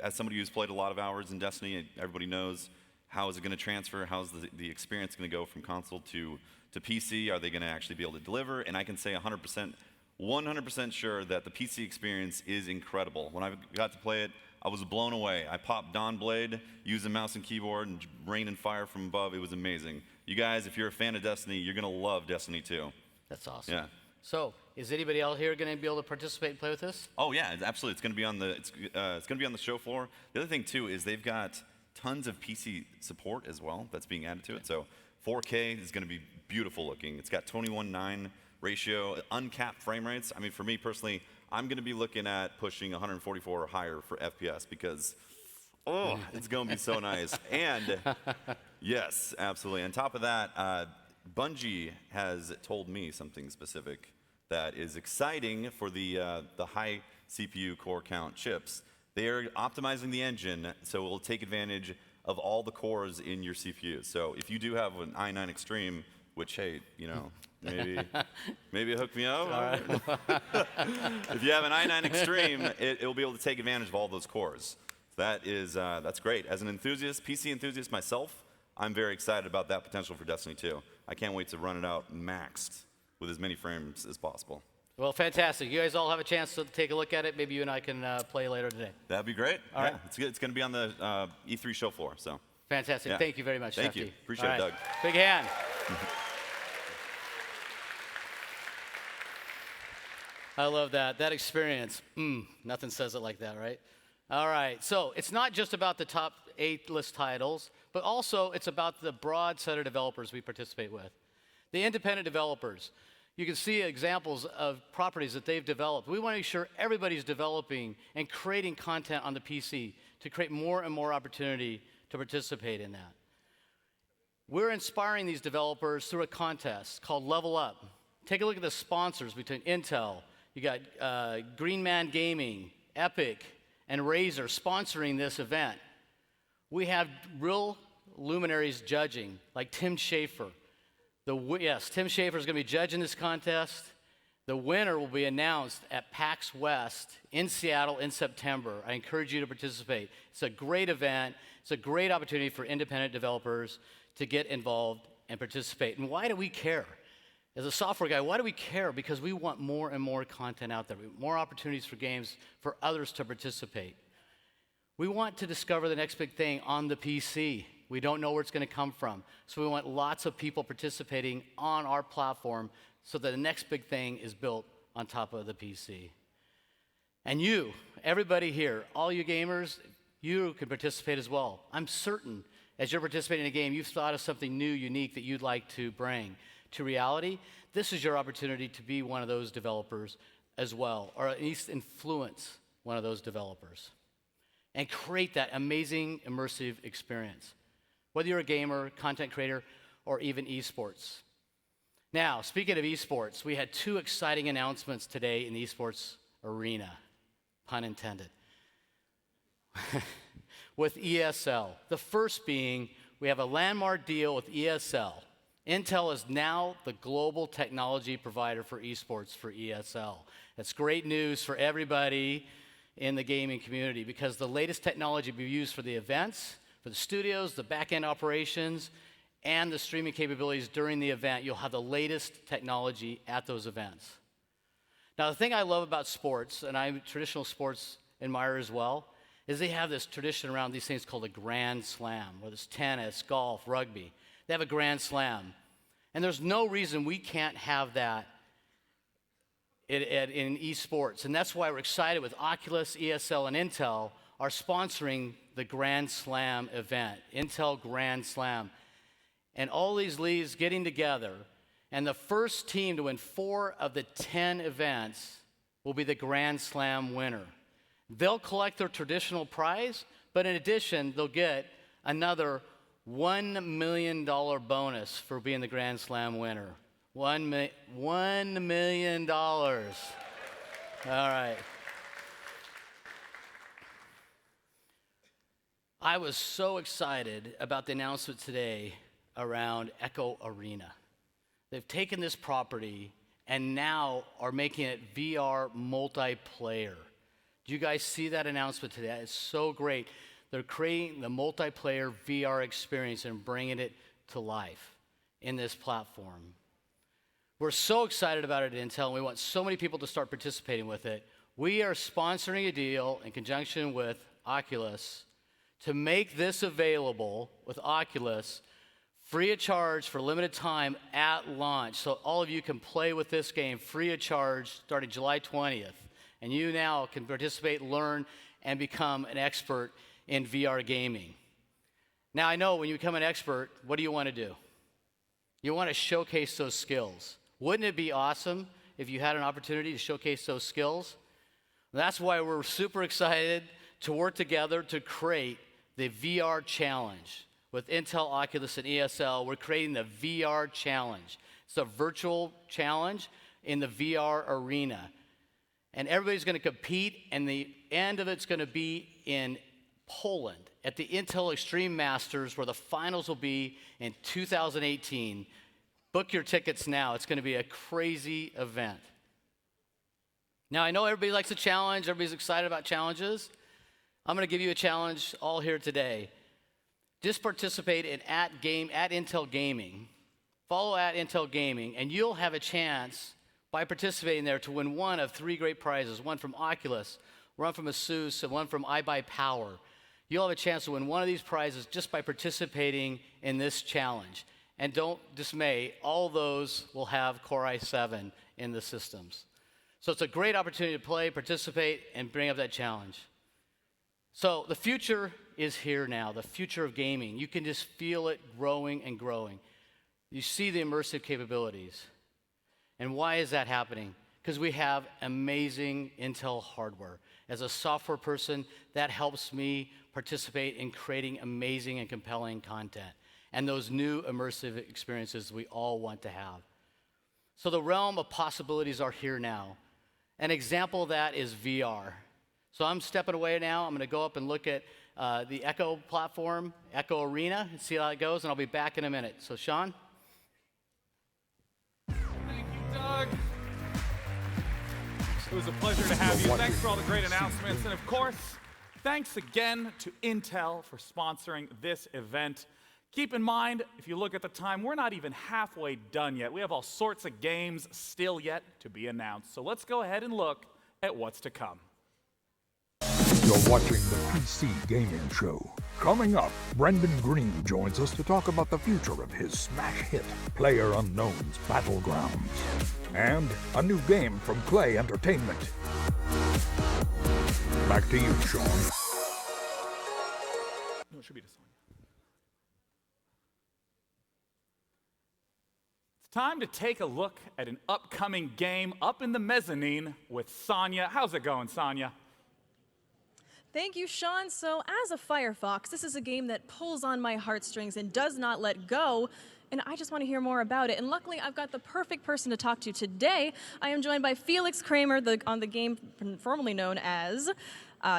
somebody who's played a lot of hours in Destiny, everybody knows how is it going to transfer, how's the experience going to go from console to PC, are they going to actually be able to deliver? And I can say 100% sure that the PC experience is incredible. When I got to play it, I was blown away. I popped Dawnblade, used a mouse and keyboard, and rain and fire from above. It was amazing. You guys, if you're a fan of Destiny, you're going to love Destiny 2. That's awesome. Yeah. So, is anybody out here going to be able to participate and play with this? Oh yeah, absolutely. It's going to be on the show floor. The other thing too is they've got tons of PC support as well that's being added to it. So 4K is going to be beautiful looking. It's got 21:9 ratio, uncapped frame rates. I mean, for me personally, I'm going to be looking at pushing 144 or higher for FPS because it's going to be so nice. And yes, absolutely. On top of that, Bungie has told me something specific that is exciting for the high CPU core count chips. They are optimizing the engine so it will take advantage of all the cores in your CPU. So if you do have an i9 Extreme, which, hey, you know, maybe hook me up. All right. If you have an i9 Extreme, it will be able to take advantage of all those cores. So that's great. As an enthusiast, PC enthusiast myself, I'm very excited about that potential for Destiny 2. I can't wait to run it out maxed with as many frames as possible. Well, fantastic. You guys all have a chance to take a look at it. Maybe you and I can play later today. That'd be great. All right. It's good. It's going to be on the E3 show floor. So. Fantastic. Yeah. Thank you very much, Thank Tefty. you. Appreciate All it, right. Doug. Big hand. I love that. That experience. Nothing says it like that, right? All right. So it's not just about the top 8 list titles, but also it's about the broad set of developers we participate with. The independent developers. You can see examples of properties that they've developed. We want to make sure everybody's developing and creating content on the PC to create more and more opportunity to participate in that. We're inspiring these developers through a contest called Level Up. Take a look at the sponsors between Intel, you got Green Man Gaming, Epic, and Razer sponsoring this event. We have real luminaries judging, like Tim Schafer. Yes, Tim Schafer is going to be judging this contest. The winner will be announced at PAX West in Seattle in September. I encourage you to participate. It's a great event. It's a great opportunity for independent developers to get involved and participate. And why do we care? As a software guy, why do we care? Because we want more and more content out there, more opportunities for games for others to participate. We want to discover the next big thing on the PC. We don't know where it's going to come from. So we want lots of people participating on our platform so that the next big thing is built on top of the PC. And you, everybody here, all you gamers, you can participate as well. I'm certain as you're participating in a game, you've thought of something new, unique that you'd like to bring to reality. This is your opportunity to be one of those developers as well, or at least influence one of those developers and create that amazing immersive experience. Whether you're a gamer, content creator, or even esports. Now, speaking of esports, we had 2 exciting announcements today in the esports arena, pun intended, with ESL. The first being, we have a landmark deal with ESL. Intel is now the global technology provider for esports for ESL. That's great news for everybody in the gaming community because the latest technology will be used for the events, for the studios, the back-end operations, and the streaming capabilities during the event. You'll have the latest technology at those events. Now, the thing I love about sports, and I'm a traditional sports admirer as well, is they have this tradition around these things called a Grand Slam, whether it's tennis, golf, rugby. They have a Grand Slam. And there's no reason we can't have that in esports. And that's why we're excited with Oculus, ESL, and Intel are sponsoring the Grand Slam event, Intel Grand Slam. And all these leagues getting together, and the first team to win 4 of the 10 events will be the Grand Slam winner. They'll collect their traditional prize, but in addition, they'll get another $1 million bonus for being the Grand Slam winner. $1 million. All right. I was so excited about the announcement today around Echo Arena. They've taken this property and now are making it VR multiplayer. Do you guys see that announcement today? It's so great. They're creating the multiplayer VR experience and bringing it to life in this platform. We're so excited about it at Intel, and we want so many people to start participating with it. We are sponsoring a deal in conjunction with Oculus to make this available with Oculus free of charge for a limited time at launch. So all of you can play with this game free of charge starting July 20th. And you now can participate, learn, and become an expert in VR gaming. Now, I know when you become an expert, what do you want to do? You want to showcase those skills. Wouldn't it be awesome if you had an opportunity to showcase those skills? That's why we're super excited to work together to create the VR Challenge. With Intel, Oculus, and ESL, we're creating the VR Challenge. It's a virtual challenge in the VR arena. And everybody's going to compete, and the end of it's going to be in Poland at the Intel Extreme Masters, where the finals will be in 2018. Book your tickets now. It's going to be a crazy event. Now, I know everybody likes a challenge. Everybody's excited about challenges. I'm going to give you a challenge all here today. Just participate in at Intel Gaming. Follow at Intel Gaming, and you'll have a chance by participating there to win one of 3 great prizes, one from Oculus, one from Asus, and one from iBuyPower. You'll have a chance to win one of these prizes just by participating in this challenge. And don't dismay, all those will have Core i7 in the systems. So it's a great opportunity to play, participate, and bring up that challenge. So the future is here now, the future of gaming. You can just feel it growing and growing. You see the immersive capabilities. And why is that happening? Because we have amazing Intel hardware. As a software person, that helps me participate in creating amazing and compelling content and those new immersive experiences we all want to have. So the realm of possibilities are here now. An example of that is VR. So I'm stepping away now. I'm going to go up and look at the Echo platform, Echo Arena, and see how it goes, and I'll be back in a minute. So Sean? Doug. It was a pleasure to have you. Thanks for all the great announcements. And of course, thanks again to Intel for sponsoring this event. Keep in mind, if you look at the time, we're not even halfway done yet. We have all sorts of games still yet to be announced. So let's go ahead and look at what's to come. You're watching the PC Gaming Show. Coming up, Brendan Green joins us to talk about the future of his smash hit, PlayerUnknown's Battlegrounds. And a new game from Klei Entertainment. Back to you, Sean. No, it should be to Sonya. It's time to take a look at an upcoming game up in the mezzanine with Sonya. How's it going, Sonya? Thank you, Sean. So as a Firefox, this is a game that pulls on my heartstrings and does not let go. and I just want to hear more about it. And luckily, I've got the perfect person to talk to today. I am joined by Felix Kramer on the game formerly known as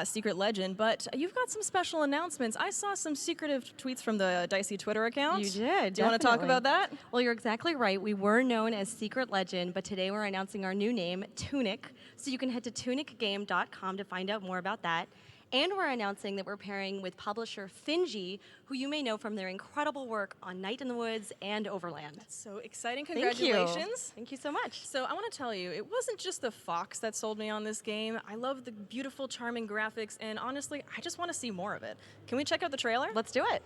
Secret Legend, but you've got some special announcements. I saw some secretive tweets from the Dicey Twitter account. You did. Do you want to talk about that? Well, you're exactly right. We were known as Secret Legend, but today we're announcing our new name, Tunic. So you can head to tunicgame.com to find out more about that. And we're announcing that we're pairing with publisher Finji, who you may know from their incredible work on Night in the Woods and Overland. That's so exciting. Thank you. Congratulations. Thank you so much. So I want to tell you, it wasn't just the fox that sold me on this game. I love the beautiful, charming graphics, and honestly, I just want to see more of it. Can we check out the trailer? Let's do it.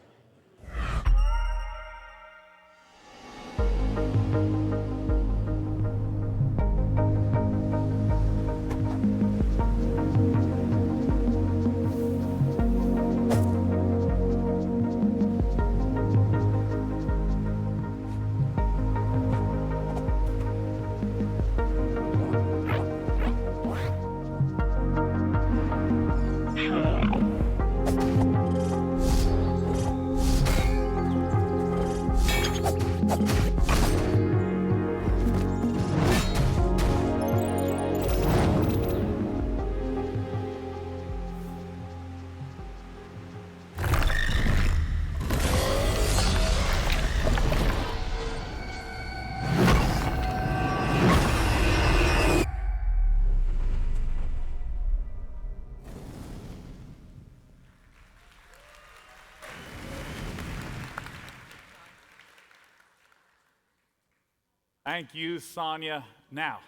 Thank you, Sonia. Now,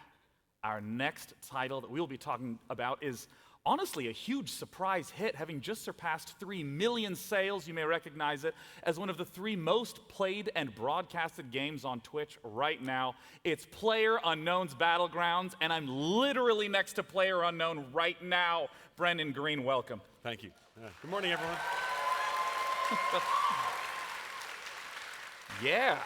our next title that we'll be talking about is honestly a huge surprise hit, having just surpassed 3 million sales. You may recognize it as one of the 3 most played and broadcasted games on Twitch right now. It's PlayerUnknown's Battlegrounds, and I'm literally next to PlayerUnknown right now. Brendan Green, welcome. Thank you. Good morning, everyone. Yeah.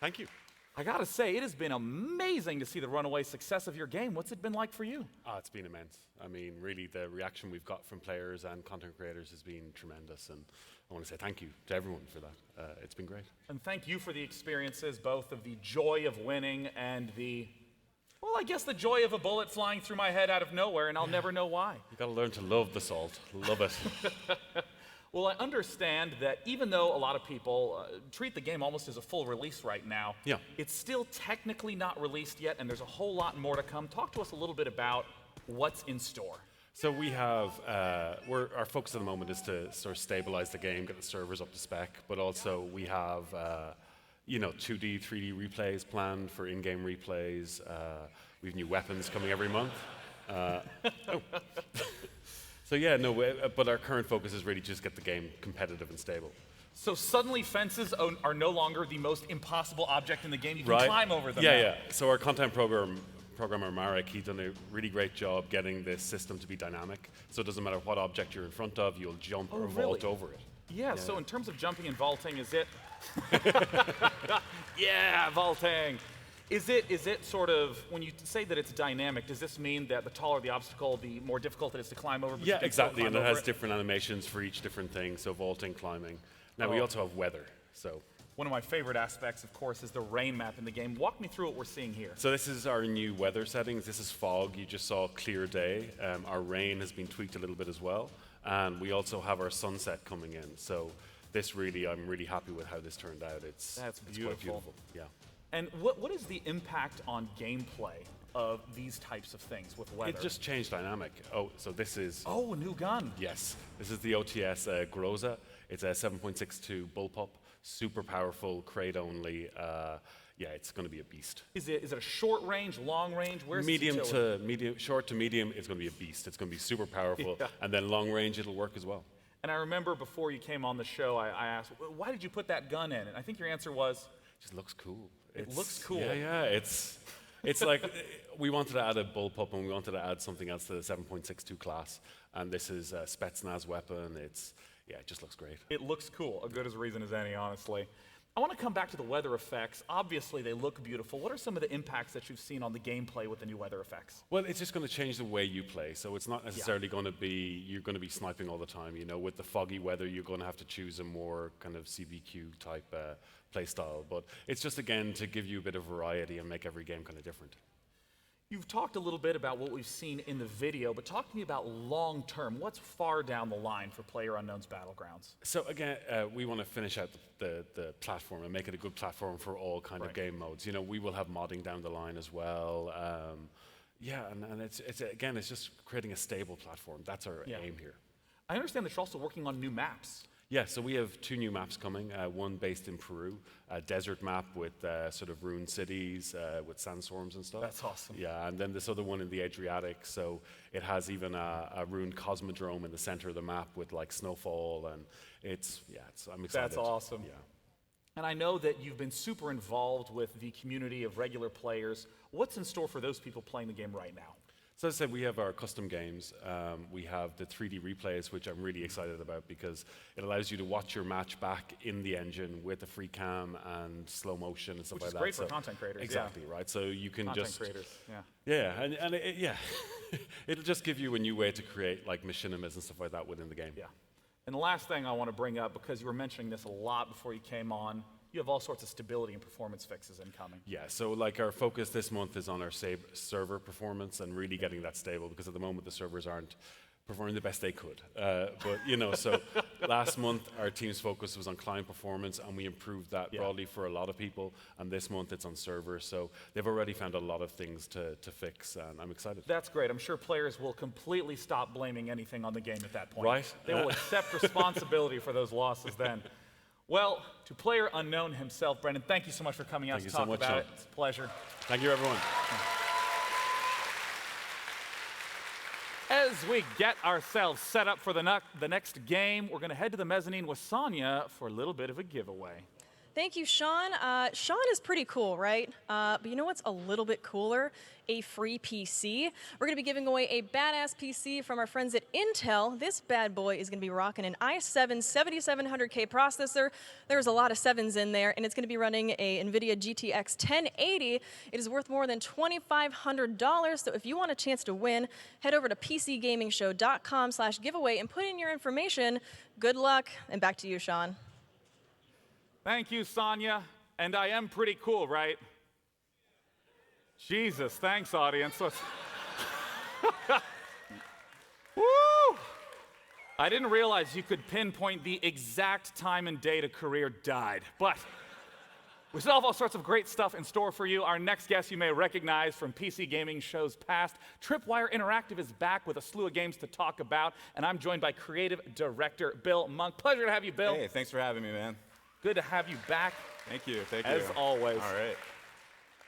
Thank you. I gotta say, it has been amazing to see the runaway success of your game. What's it been like for you? It's been immense. I mean, really, the reaction we've got from players and content creators has been tremendous, and I want to say thank you to everyone for that. It's been great. And thank you for the experiences, both of the joy of winning and the, well, I guess the joy of a bullet flying through my head out of nowhere, and I'll never know why. You gotta learn to love the salt. Love it. Well, I understand that even though a lot of people treat the game almost as a full release right now, Yeah. it's still technically not released yet, and there's a whole lot more to come. Talk to us a little bit about what's in store. So we have, our focus at the moment is to sort of stabilize the game, get the servers up to spec, but also we have, 2D, 3D replays planned for in-game replays. We have new weapons coming every month. So yeah, no, but our current focus is really just get the game competitive and stable. So suddenly fences are no longer the most impossible object in the game. You can climb over them. Yeah. So our content programmer Marek, he's done a really great job getting this system to be dynamic. So it doesn't matter what object you're in front of, you'll jump or vault over it. Yeah, so in terms of jumping and vaulting, is it? Yeah, vaulting. Is it sort of, when you say that it's dynamic, does this mean that the taller the obstacle, the more difficult it is to climb over? Yeah, exactly, and it has different animations for each different thing, so vaulting, climbing. Now we also have weather, so. One of my favorite aspects, of course, is the rain map in the game. Walk me through what we're seeing here. So this is our new weather settings. This is fog. You just saw clear day. Our rain has been tweaked a little bit as well, and we also have our sunset coming in. So this really, I'm really happy with how this turned out. It's quite beautiful. Yeah. And what is the impact on gameplay of these types of things with weather? It just changed dynamic. Oh, so this is... Oh, a new gun. Yes. This is the OTS Groza. It's a 7.62 bullpup, super powerful, crate only. Yeah, it's going to be a beast. Is it a short range, long range? Where's short to medium, it's going to be a beast. It's going to be super powerful. Yeah. And then long range, it'll work as well. And I remember before you came on the show, I asked, why did you put that gun in? And I think your answer was... It just looks cool. It looks cool. Yeah. It's like we wanted to add a bullpup and we wanted to add something else to the 7.62 class. And this is a Spetsnaz weapon. It just looks great. It looks cool. As good as a reason as any, honestly. I want to come back to the weather effects. Obviously, they look beautiful. What are some of the impacts that you've seen on the gameplay with the new weather effects? Well, it's just going to change the way you play. So it's not necessarily going to be, you're going to be sniping all the time. You know, with the foggy weather, you're going to have to choose a more kind of CBQ type play style. But it's just, again, to give you a bit of variety and make every game kind of different. You've talked a little bit about what we've seen in the video, but talk to me about long term. What's far down the line for PlayerUnknown's Battlegrounds? So again, we want to finish out the platform and make it a good platform for all kind of game modes. You know, we will have modding down the line as well. Yeah, and it's just creating a stable platform. That's our aim here. I understand that you're also working on new maps. Yeah, so we have 2 new maps coming, one based in Peru, a desert map with sort of ruined cities with sandstorms and stuff. That's awesome. Yeah, and then this other one in the Adriatic, so it has even a ruined cosmodrome in the center of the map with like snowfall, and I'm excited. That's awesome. Yeah. And I know that you've been super involved with the community of regular players. What's in store for those people playing the game right now? So as I said, we have our custom games. We have the 3D replays, which I'm really excited about because it allows you to watch your match back in the engine with a free cam and slow motion and stuff like that. Which is great for content creators. Exactly, right? So you can content creators, Yeah, and it'll just give you a new way to create like machinimas and stuff like that within the game. Yeah. And the last thing I want to bring up, because you were mentioning this a lot before you came on, you have all sorts of stability and performance fixes incoming. Yeah, so like our focus this month is on our server performance and really getting that stable, because at the moment the servers aren't performing the best they could. But you know, so last month our team's focus was on client performance, and we improved that broadly for a lot of people. And this month it's on servers, so they've already found a lot of things to fix, and I'm excited. That's great. I'm sure players will completely stop blaming anything on the game at that point. Right. They will accept responsibility for those losses then. Well, to PlayerUnknown himself, Brendan, thank you so much for coming out to talk about it. It's a pleasure. Thank you, everyone. As we get ourselves set up for the next game, we're going to head to the mezzanine with Sonia for a little bit of a giveaway. Thank you, Sean. Sean is pretty cool, right? But you know what's a little bit cooler? A free PC. We're going to be giving away a badass PC from our friends at Intel. This bad boy is going to be rocking an i7 7700K processor. There's a lot of 7s in there, and it's going to be running a NVIDIA GTX 1080. It is worth more than $2,500, so if you want a chance to win, head over to PCGamingShow.com/giveaway and put in your information. Good luck, and back to you, Sean. Thank you, Sonia. And I am pretty cool, right? Jesus, thanks, audience. Woo! I didn't realize you could pinpoint the exact time and date a career died, but we still have all sorts of great stuff in store for you. Our next guest you may recognize from PC gaming shows past. Tripwire Interactive is back with a slew of games to talk about, and I'm joined by creative director Bill Monk. Pleasure to have you, Bill. Hey, thanks for having me, man. Good to have you back. Thank you, thank you. As always. All right.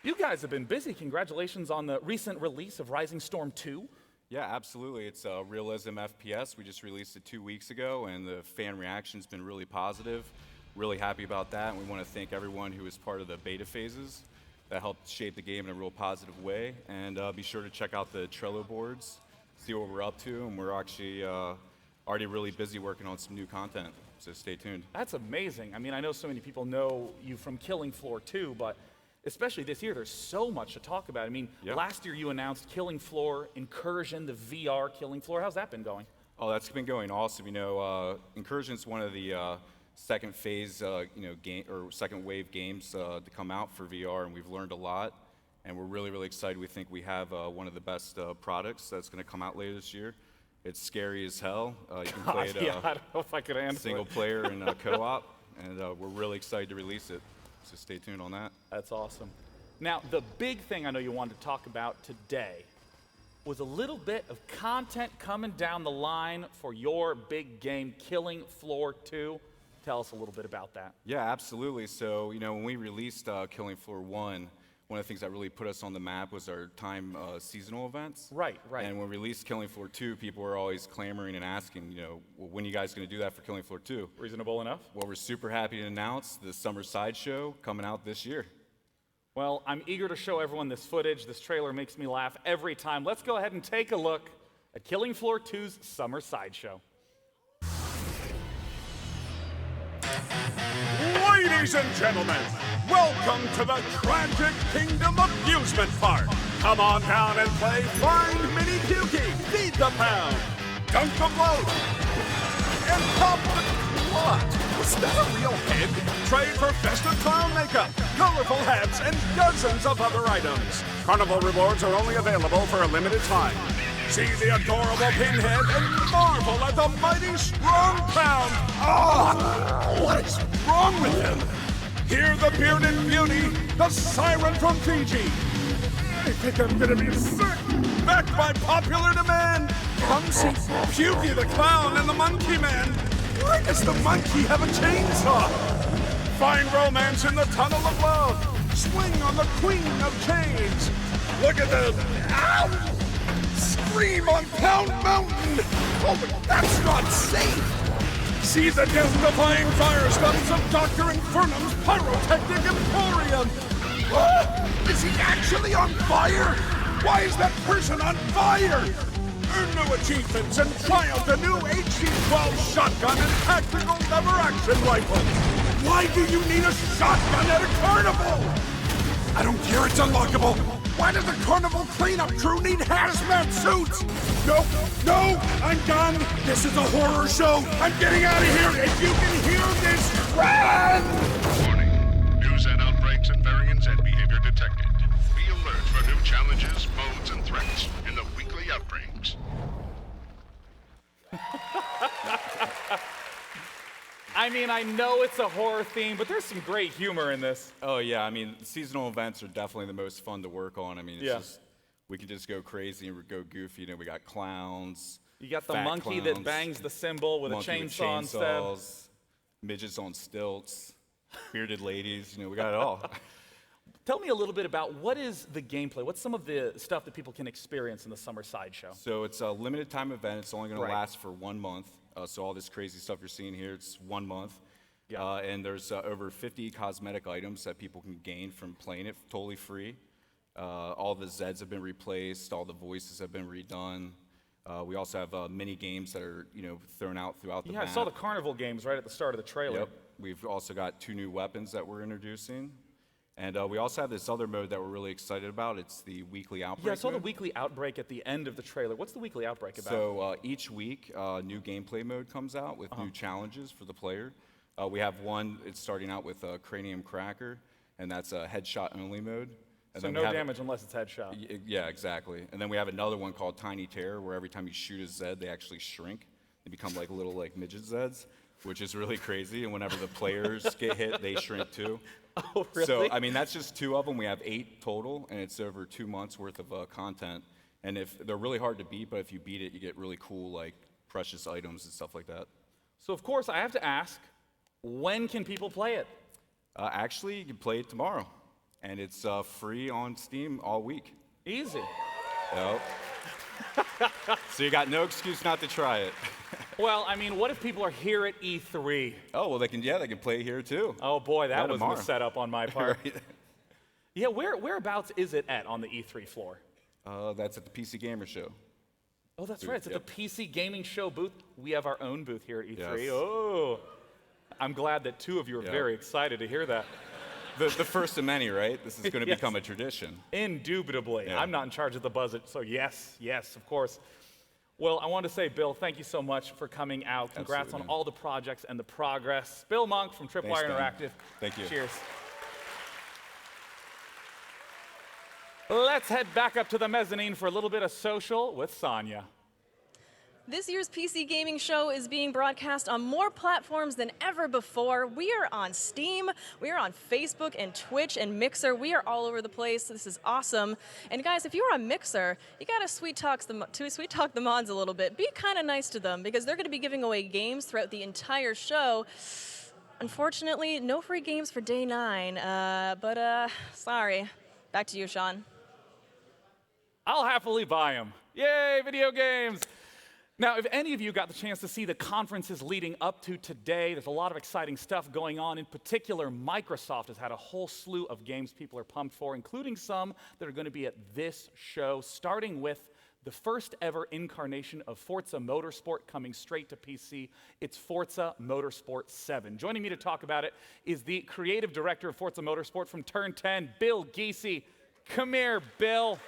You guys have been busy. Congratulations on the recent release of Rising Storm 2. Yeah, absolutely. It's a realism FPS. We just released it 2 weeks ago, and the fan reaction's been really positive. Really happy about that, and we want to thank everyone who was part of the beta phases that helped shape the game in a real positive way. And be sure to check out the Trello boards, see what we're up to, and we're actually already really busy working on some new content. So stay tuned. That's amazing. I mean, I know so many people know you from Killing Floor 2, but especially this year, there's so much to talk about. I mean, last year you announced Killing Floor, Incursion, the VR Killing Floor. How's that been going? Oh, that's been going awesome. You know, Incursion's one of the second phase, game or second wave games to come out for VR, and we've learned a lot. And we're really, really excited. We think we have one of the best products that's going to come out later this year. It's scary as hell. You can play it I don't know if I could handle single it. player and co-op, and we're really excited to release it. So stay tuned on that. That's awesome. Now, the big thing I know you wanted to talk about today was a little bit of content coming down the line for your big game, Killing Floor 2. Tell us a little bit about that. Yeah, absolutely. So, you know, when we released Killing Floor 1, one of the things that really put us on the map was our time seasonal events. Right. And when we released Killing Floor 2, people were always clamoring and asking, you know, well, when are you guys going to do that for Killing Floor 2? Reasonable enough. Well, we're super happy to announce the Summer Sideshow coming out this year. Well, I'm eager to show everyone this footage. This trailer makes me laugh every time. Let's go ahead and take a look at Killing Floor 2's Summer Sideshow. Ladies Ladies and gentlemen, welcome to the Tragic Kingdom Amusement Park. Come on down and play Find Mini Pukey, Feed the Pound, Dunk the Float, and Pop the... What? Was that a real head? Trade for festive clown makeup, colorful hats, and dozens of other items. Carnival rewards are only available for a limited time. See the adorable pinhead and marvel at the mighty strong clown. Oh, what is wrong with him? Hear the bearded beauty, the siren from Fiji. I think I'm gonna be sick. Backed by popular demand. Come see Pukey the Clown and the Monkey Man. Why does the monkey have a chainsaw? Find romance in the Tunnel of Love. Swing on the Queen of Chains. Look at the... Ow! Scream on Pound Mountain! Oh, but that's not safe! See the death-defying fire stunts of Dr. Infernum's Pyrotechnic Emporium! Oh, is he actually on fire? Why is that person on fire? Earn new achievements and triumph a new HC-12 shotgun and tactical lever-action rifle! Why do you need a shotgun at a carnival? I don't care, it's unlockable! Why does the carnival cleanup crew need hazmat suits? No, I'm done. This is a horror show. I'm getting out of here. If you can hear this, run! Warning. News and outbreaks and variants and behavior detected. Be alert for new challenges, modes, and threats in the weekly outbreaks. I mean, I know it's a horror theme, but there's some great humor in this. Oh yeah, I mean, seasonal events are definitely the most fun to work on. I mean, it's just, we can just go crazy and go goofy. You know, we got clowns. You got the fat monkey clowns, that bangs the cymbal with a monkey with chainsaw instead. chainsaws, midgets on stilts, bearded ladies. You know, we got it all. Tell me a little bit about what is the gameplay? What's some of the stuff that people can experience in the summer sideshow? So it's a limited time event. It's only going Right. to last for 1 month. So all this crazy stuff you're seeing here, it's 1 month. And there's over 50 cosmetic items that people can gain from playing it totally free. All the Zeds have been replaced. All the voices have been redone. We also have mini games that are, thrown out throughout the Yeah, map. I saw the carnival games right at the start of the trailer. Yep. We've also got 2 new weapons that we're introducing. And we also have this other mode that we're really excited about. It's the weekly outbreak Yeah, I saw the mode. weekly outbreak at the end of the trailer. What's the weekly outbreak about? So each week, new gameplay mode comes out with new challenges for the player. We have one, it's starting out with Cranium Cracker, and that's a headshot only mode. And So then no we have- damage unless it's headshot. Yeah, exactly. And then we have another one called Tiny Terror, where every time you shoot a Zed, they actually shrink. They become like little midget Zeds, which is really crazy. And whenever the players get hit, they shrink too. Oh, really? So, I mean, that's just 2 of them. We have 8 total, and it's over 2 months worth of content. And if they're really hard to beat, but if you beat it, you get really cool, like, precious items and stuff like that. So, of course, I have to ask, when can people play it? Actually, you can play it tomorrow. And it's free on Steam all week. Easy. Yep. So you got no excuse not to try it. Well, I mean, what if people are here at E3? Oh, well, they can play here too. Oh, boy, that Yeah, wasn't a tomorrow. setup on my part. Right. Yeah, whereabouts is it at on the E3 floor? That's at the PC Gamer Show. Oh, that's Booth, right. It's at yep. the PC Gaming Show booth. We have our own booth here at E3. Yes. Oh, I'm glad that 2 of you are Yep. very excited to hear that. The first of many, right? This is going to Yes. become a tradition. Indubitably. Yeah. I'm not in charge of the budget, so yes, of course. Well, I want to say, Bill, thank you so much for coming out. Congrats Absolutely, on man. all the projects and the progress. Bill Monk from Tripwire Thanks, Ben. Interactive. Thank you. Cheers. Let's head back up to the mezzanine for a little bit of social with Sonia. This year's PC Gaming Show is being broadcast on more platforms than ever before. We are on Steam, we are on Facebook and Twitch and Mixer. We are all over the place. This is awesome. And guys, if you're on Mixer, you gotta sweet talk the mods a little bit. Be kind of nice to them because they're gonna be giving away games throughout the entire show. Unfortunately, no free games for day 9, but sorry. Back to you, Sean. I'll happily buy them. Yay, video games! Now, if any of you got the chance to see the conferences leading up to today, there's a lot of exciting stuff going on. In particular, Microsoft has had a whole slew of games people are pumped for, including some that are going to be at this show, starting with the first ever incarnation of Forza Motorsport coming straight to PC. It's Forza Motorsport 7. Joining me to talk about it is the creative director of Forza Motorsport from Turn 10, Bill Giese. Come here, Bill.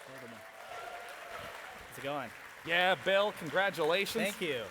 How's it going? Yeah, Bill, congratulations. Thank you.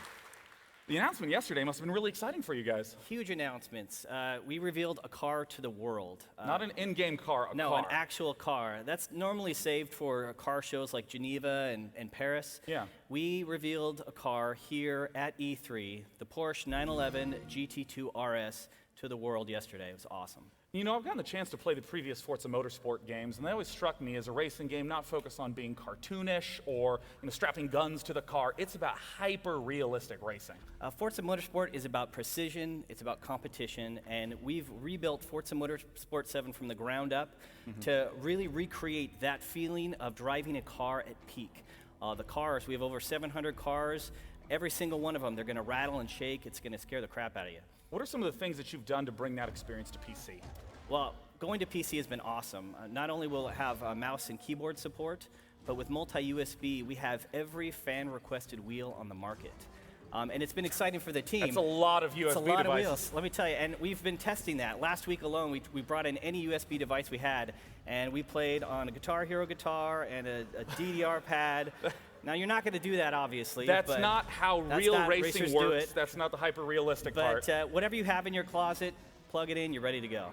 The announcement yesterday must have been really exciting for you guys. Huge announcements. We revealed a car to the world. Not an in-game car, No, an actual car. That's normally saved for car shows like Geneva and Paris. Yeah. We revealed a car here at E3, the Porsche 911 GT2 RS, to the world yesterday. It was awesome. You know, I've gotten the chance to play the previous Forza Motorsport games, and they always struck me as a racing game not focused on being cartoonish or strapping guns to the car. It's about hyper-realistic racing. Forza Motorsport is about precision, it's about competition, and we've rebuilt Forza Motorsport 7 from the ground up to really recreate that feeling of driving a car at peak. The cars, we have over 700 cars. Every single one of them, they're going to rattle and shake. It's going to scare the crap out of you. What are some of the things that you've done to bring that experience to PC? Well, going to PC has been awesome. Not only will it have mouse and keyboard support, but with multi-USB, we have every fan-requested wheel on the market. And it's been exciting for the team. That's a lot of USB It's a lot devices. of wheels, let me tell you. And we've been testing that. Last week alone, we brought in any USB device we had, and we played on a Guitar Hero guitar and a DDR pad. Now, you're not going to do that, obviously. That's but not how that's real not racing racers works. do it. That's not the hyper-realistic part. But whatever you have in your closet, plug it in, you're ready to go.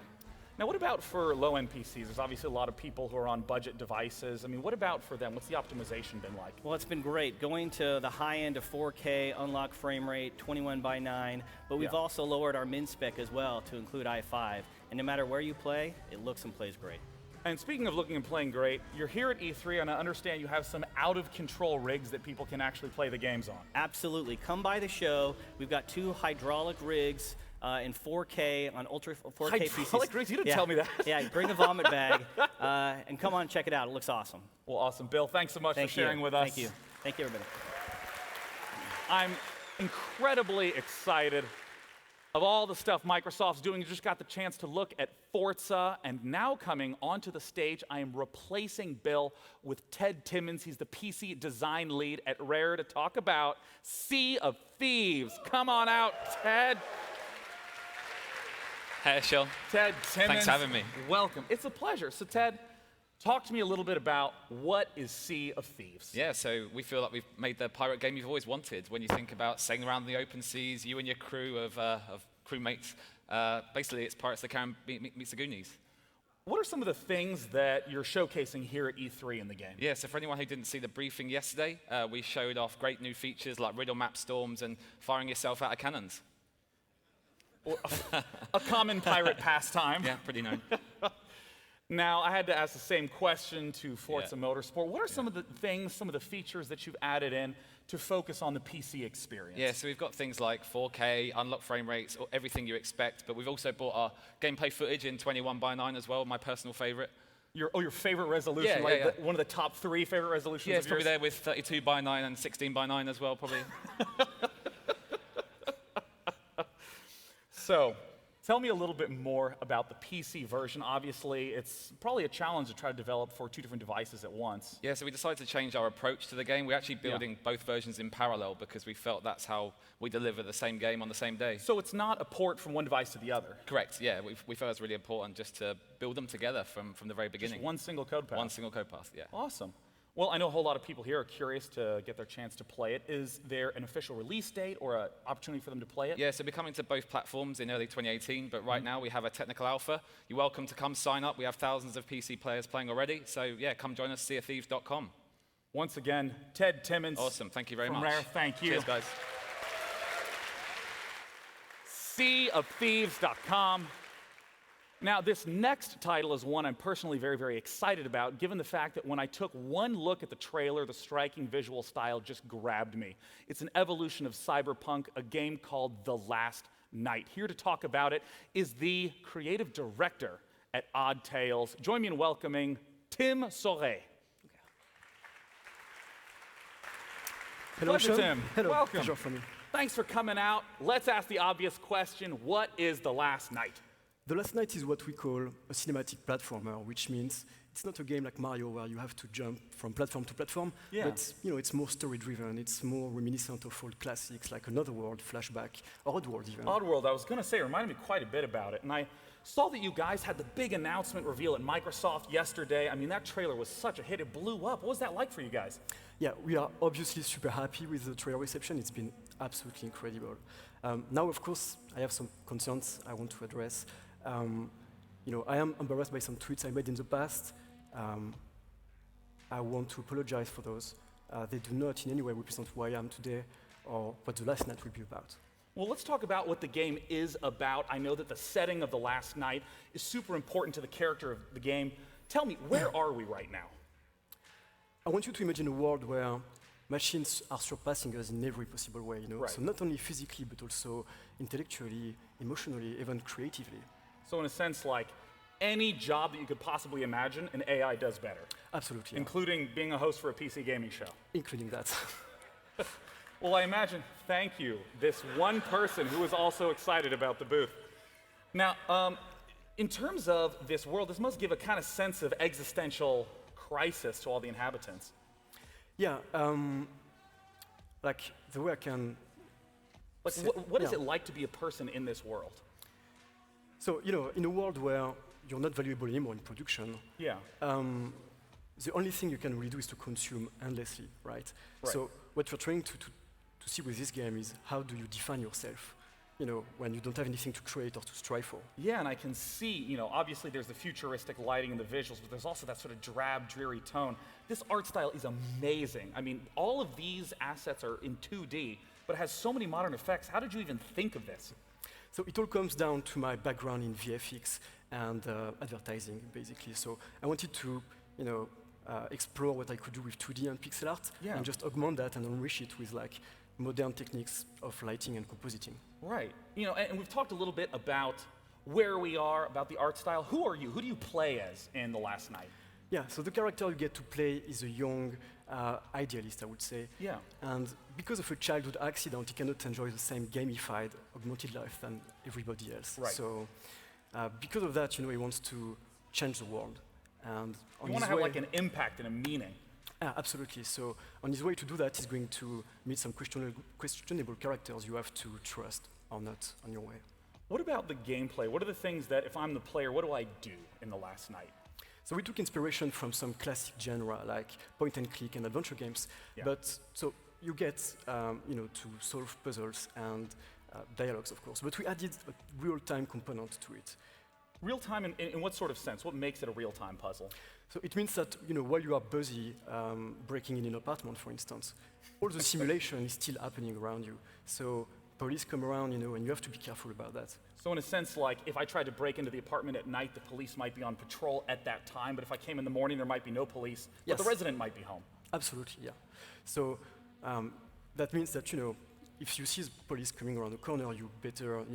Now, what about for low-end PCs? There's obviously a lot of people who are on budget devices. I mean, what about for them? What's the optimization been like? Well, it's been great. Going to the high end of 4K, unlock frame rate, 21:9, but we've also lowered our min spec as well to include i5. And no matter where you play, it looks and plays great. And speaking of looking and playing great, you're here at E3, and I understand you have some out-of-control rigs that people can actually play the games on. Absolutely. Come by the show. We've got 2 hydraulic rigs in 4K on Ultra 4K PCs. Hydraulic rigs? You didn't tell me that. Yeah, bring a vomit bag and come on and check it out. It looks awesome. Well, awesome. Bill, thanks so much for sharing with us. Thank you. Thank you, everybody. I'm incredibly excited of all the stuff Microsoft's doing. You just got the chance to look at Forza, and now coming onto the stage, I am replacing Bill with Ted Timmons. He's the PC design lead at Rare to talk about Sea of Thieves. Come on out, Ted. Hey, Sean. Ted Timmons. Thanks for having me. Welcome. It's a pleasure. So, Ted, talk to me a little bit about what is Sea of Thieves. Yeah, so we feel like we've made the pirate game you've always wanted. When you think about sailing around the open seas, you and your crew of crewmates, basically it's Pirates of the Caribbean meets the Goonies. What are some of the things that you're showcasing here at E3 in the game? Yeah, so for anyone who didn't see the briefing yesterday, we showed off great new features like riddle map storms and firing yourself out of cannons. A common pirate pastime. Yeah, pretty known. Now, I had to ask the same question to Forza Motorsport. What are some of the things, some of the features that you've added in to focus on the PC experience? Yeah, so we've got things like 4K, unlocked frame rates, everything you expect, but we've also brought our gameplay footage in 21:9 as well, my personal favorite. Your favorite resolution, like one of the top 3 favorite resolutions Yeah, of it's probably yours? there with 32:9 and 16:9 as well, probably. So, tell me a little bit more about the PC version. Obviously, it's probably a challenge to try to develop for 2 different devices at once. Yeah, so we decided to change our approach to the game. We're actually building both versions in parallel because we felt that's how we deliver the same game on the same day. So it's not a port from one device to the other? Correct, yeah. We felt it was really important just to build them together from the very beginning. Just one single code path? One single code path, yeah. Awesome. Well, I know a whole lot of people here are curious to get their chance to play it. Is there an official release date or an opportunity for them to play it? Yeah, so we're coming to both platforms in early 2018, but right now we have a technical alpha. You're welcome to come sign up. We have thousands of PC players playing already, so yeah, come join us, seaofthieves.com. Once again, Ted Timmons. Awesome, thank you very from much. Rare, thank you. Cheers, guys. Seaofthieves.com. Now, this next title is one I'm personally very, very excited about, given the fact that when I took one look at the trailer, the striking visual style just grabbed me. It's an evolution of Cyberpunk, a game called The Last Night. Here to talk about it is the creative director at Odd Tales. Join me in welcoming Tim Sauret. Hello, Pleasure, Sean. Tim. Hello. Welcome. Pleasure for me. Thanks for coming out. Let's ask the obvious question. What is The Last Night? The Last Night is what we call a cinematic platformer, which means it's not a game like Mario where you have to jump from platform to platform, but it's more story-driven. It's more reminiscent of old classics like Another World, Flashback, or Oddworld even. Oddworld, I was going to say, reminded me quite a bit about it. And I saw that you guys had the big announcement reveal at Microsoft yesterday. I mean, that trailer was such a hit. It blew up. What was that like for you guys? Yeah, we are obviously super happy with the trailer reception. It's been absolutely incredible. Now, of course, I have some concerns I want to address. I am embarrassed by some tweets I made in the past. I want to apologize for those. They do not in any way represent who I am today or what The Last Night will be about. Well, let's talk about what the game is about. I know that the setting of The Last Night is super important to the character of the game. Tell me, where are we right now? I want you to imagine a world where machines are surpassing us in every possible way, Right. So not only physically, but also intellectually, emotionally, even creatively. So in a sense, like any job that you could possibly imagine, an AI does better. Absolutely. Including being a host for a PC gaming show. Including that. Well, I imagine, thank you, this one person who is also excited about the booth. Now, in terms of this world, this must give a kind of sense of existential crisis to all the inhabitants. Yeah, like the way I can... Like, what is it like to be a person in this world? So, in a world where you're not valuable anymore in production, the only thing you can really do is to consume endlessly, right? So what we're trying to see with this game is how do you define yourself, when you don't have anything to create or to strive for. Yeah, and I can see, obviously there's the futuristic lighting and the visuals, but there's also that sort of drab, dreary tone. This art style is amazing. I mean, all of these assets are in 2D, but it has so many modern effects. How did you even think of this? So it all comes down to my background in VFX and advertising, basically. So I wanted to, explore what I could do with 2D and pixel art, and just augment that and enrich it with like modern techniques of lighting and compositing. Right. And we've talked a little bit about where we are, about the art style. Who are you? Who do you play as in The Last Night? Yeah, so the character you get to play is a young idealist, I would say. Yeah. And because of a childhood accident, he cannot enjoy the same gamified, augmented life than everybody else. Right. So because of that, he wants to change the world. And on you want to his have way, like an impact and a meaning. Absolutely. So on his way to do that, he's going to meet some questionable characters you have to trust or not on your way. What about the gameplay? What are the things that, if I'm the player, what do I do in The Last Night? So we took inspiration from some classic genre like point and click and adventure games. Yeah. But so you get, to solve puzzles and dialogues, of course. But we added a real-time component to it. Real-time in what sort of sense? What makes it a real-time puzzle? So it means that, while you are busy breaking in an apartment, for instance, all the simulation is still happening around you. So police come around, and you have to be careful about that. So in a sense, like, if I tried to break into the apartment at night, the police might be on patrol at that time, but if I came in the morning, there might be no police, but the resident might be home. Absolutely, yeah. So that means that, if you see the police coming around the corner, you better,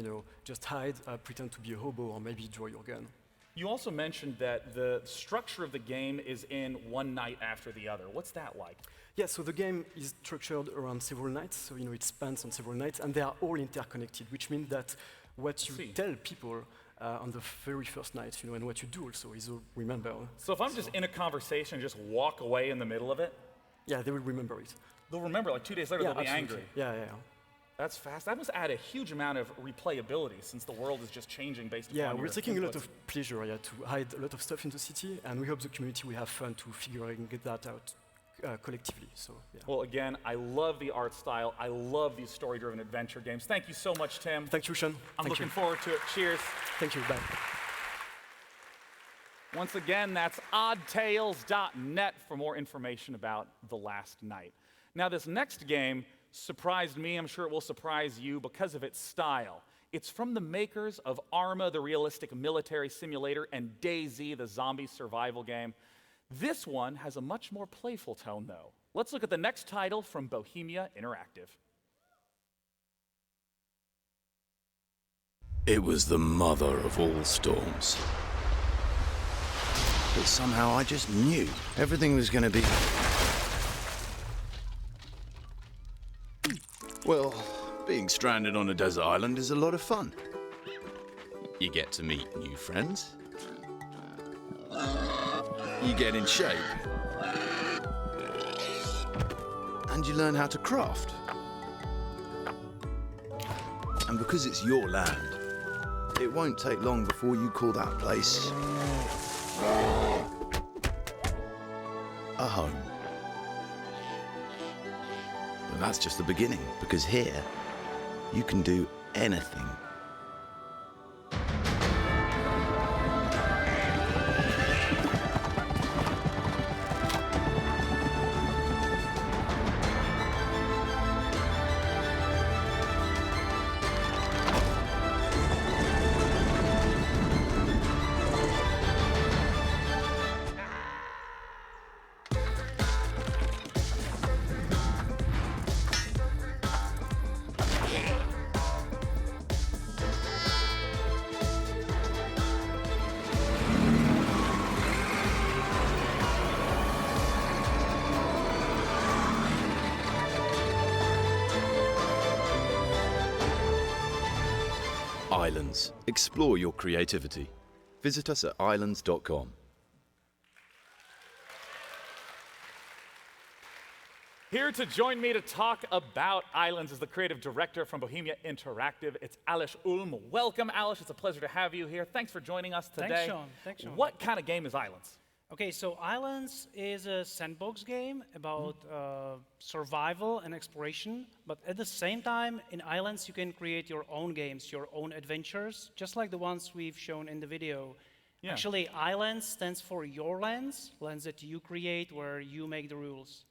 just hide, pretend to be a hobo, or maybe draw your gun. You also mentioned that the structure of the game is in one night after the other. What's that like? Yeah, so the game is structured around several nights, so it spans on several nights, and they are all interconnected, which means that what you tell people on the very first night, and what you do also is all remember. So if I'm just in a conversation and just walk away in the middle of it? Yeah, they will remember it. They'll remember, like 2 days later, they'll be absolutely. angry. Yeah. That's fast. That must add a huge amount of replayability since the world is just changing based upon Yeah, your we're taking a lot inputs. of pleasure to hide a lot of stuff in the city, and we hope the community will have fun to get that out collectively. So, yeah. Well, again, I love the art style. I love these story-driven adventure games. Thank you so much, Tim. Thank you, Sean. I'm looking forward to it. Cheers. Thank you. Bye. Once again, that's oddtales.net for more information about The Last Night. Now, this next game surprised me. I'm sure it will surprise you because of its style. It's from the makers of Arma, the realistic military simulator, and DayZ, the zombie survival game. This one has a much more playful tone, though. Let's look at the next title from Bohemia Interactive. It was the mother of all storms. But somehow I just knew everything was going to be... Well, being stranded on a desert island is a lot of fun. You get to meet new friends. You get in shape. And you learn how to craft. And because it's your land, it won't take long before you call that place a home. But that's just the beginning, because here, you can do anything. Islands. Explore your creativity. Visit us at islands.com. Here to join me to talk about Islands is the creative director from Bohemia Interactive. It's Alish Ulm. Welcome, Alish. It's a pleasure to have you here. Thanks for joining us today. Thanks, Sean. Thanks, Sean. What kind of game is Islands? Okay, so Islands is a sandbox game about survival and exploration, but at the same time, in Islands, you can create your own games, your own adventures, just like the ones we've shown in the video. Yeah. Actually, Islands stands for your lands, lands that you create where you make the rules.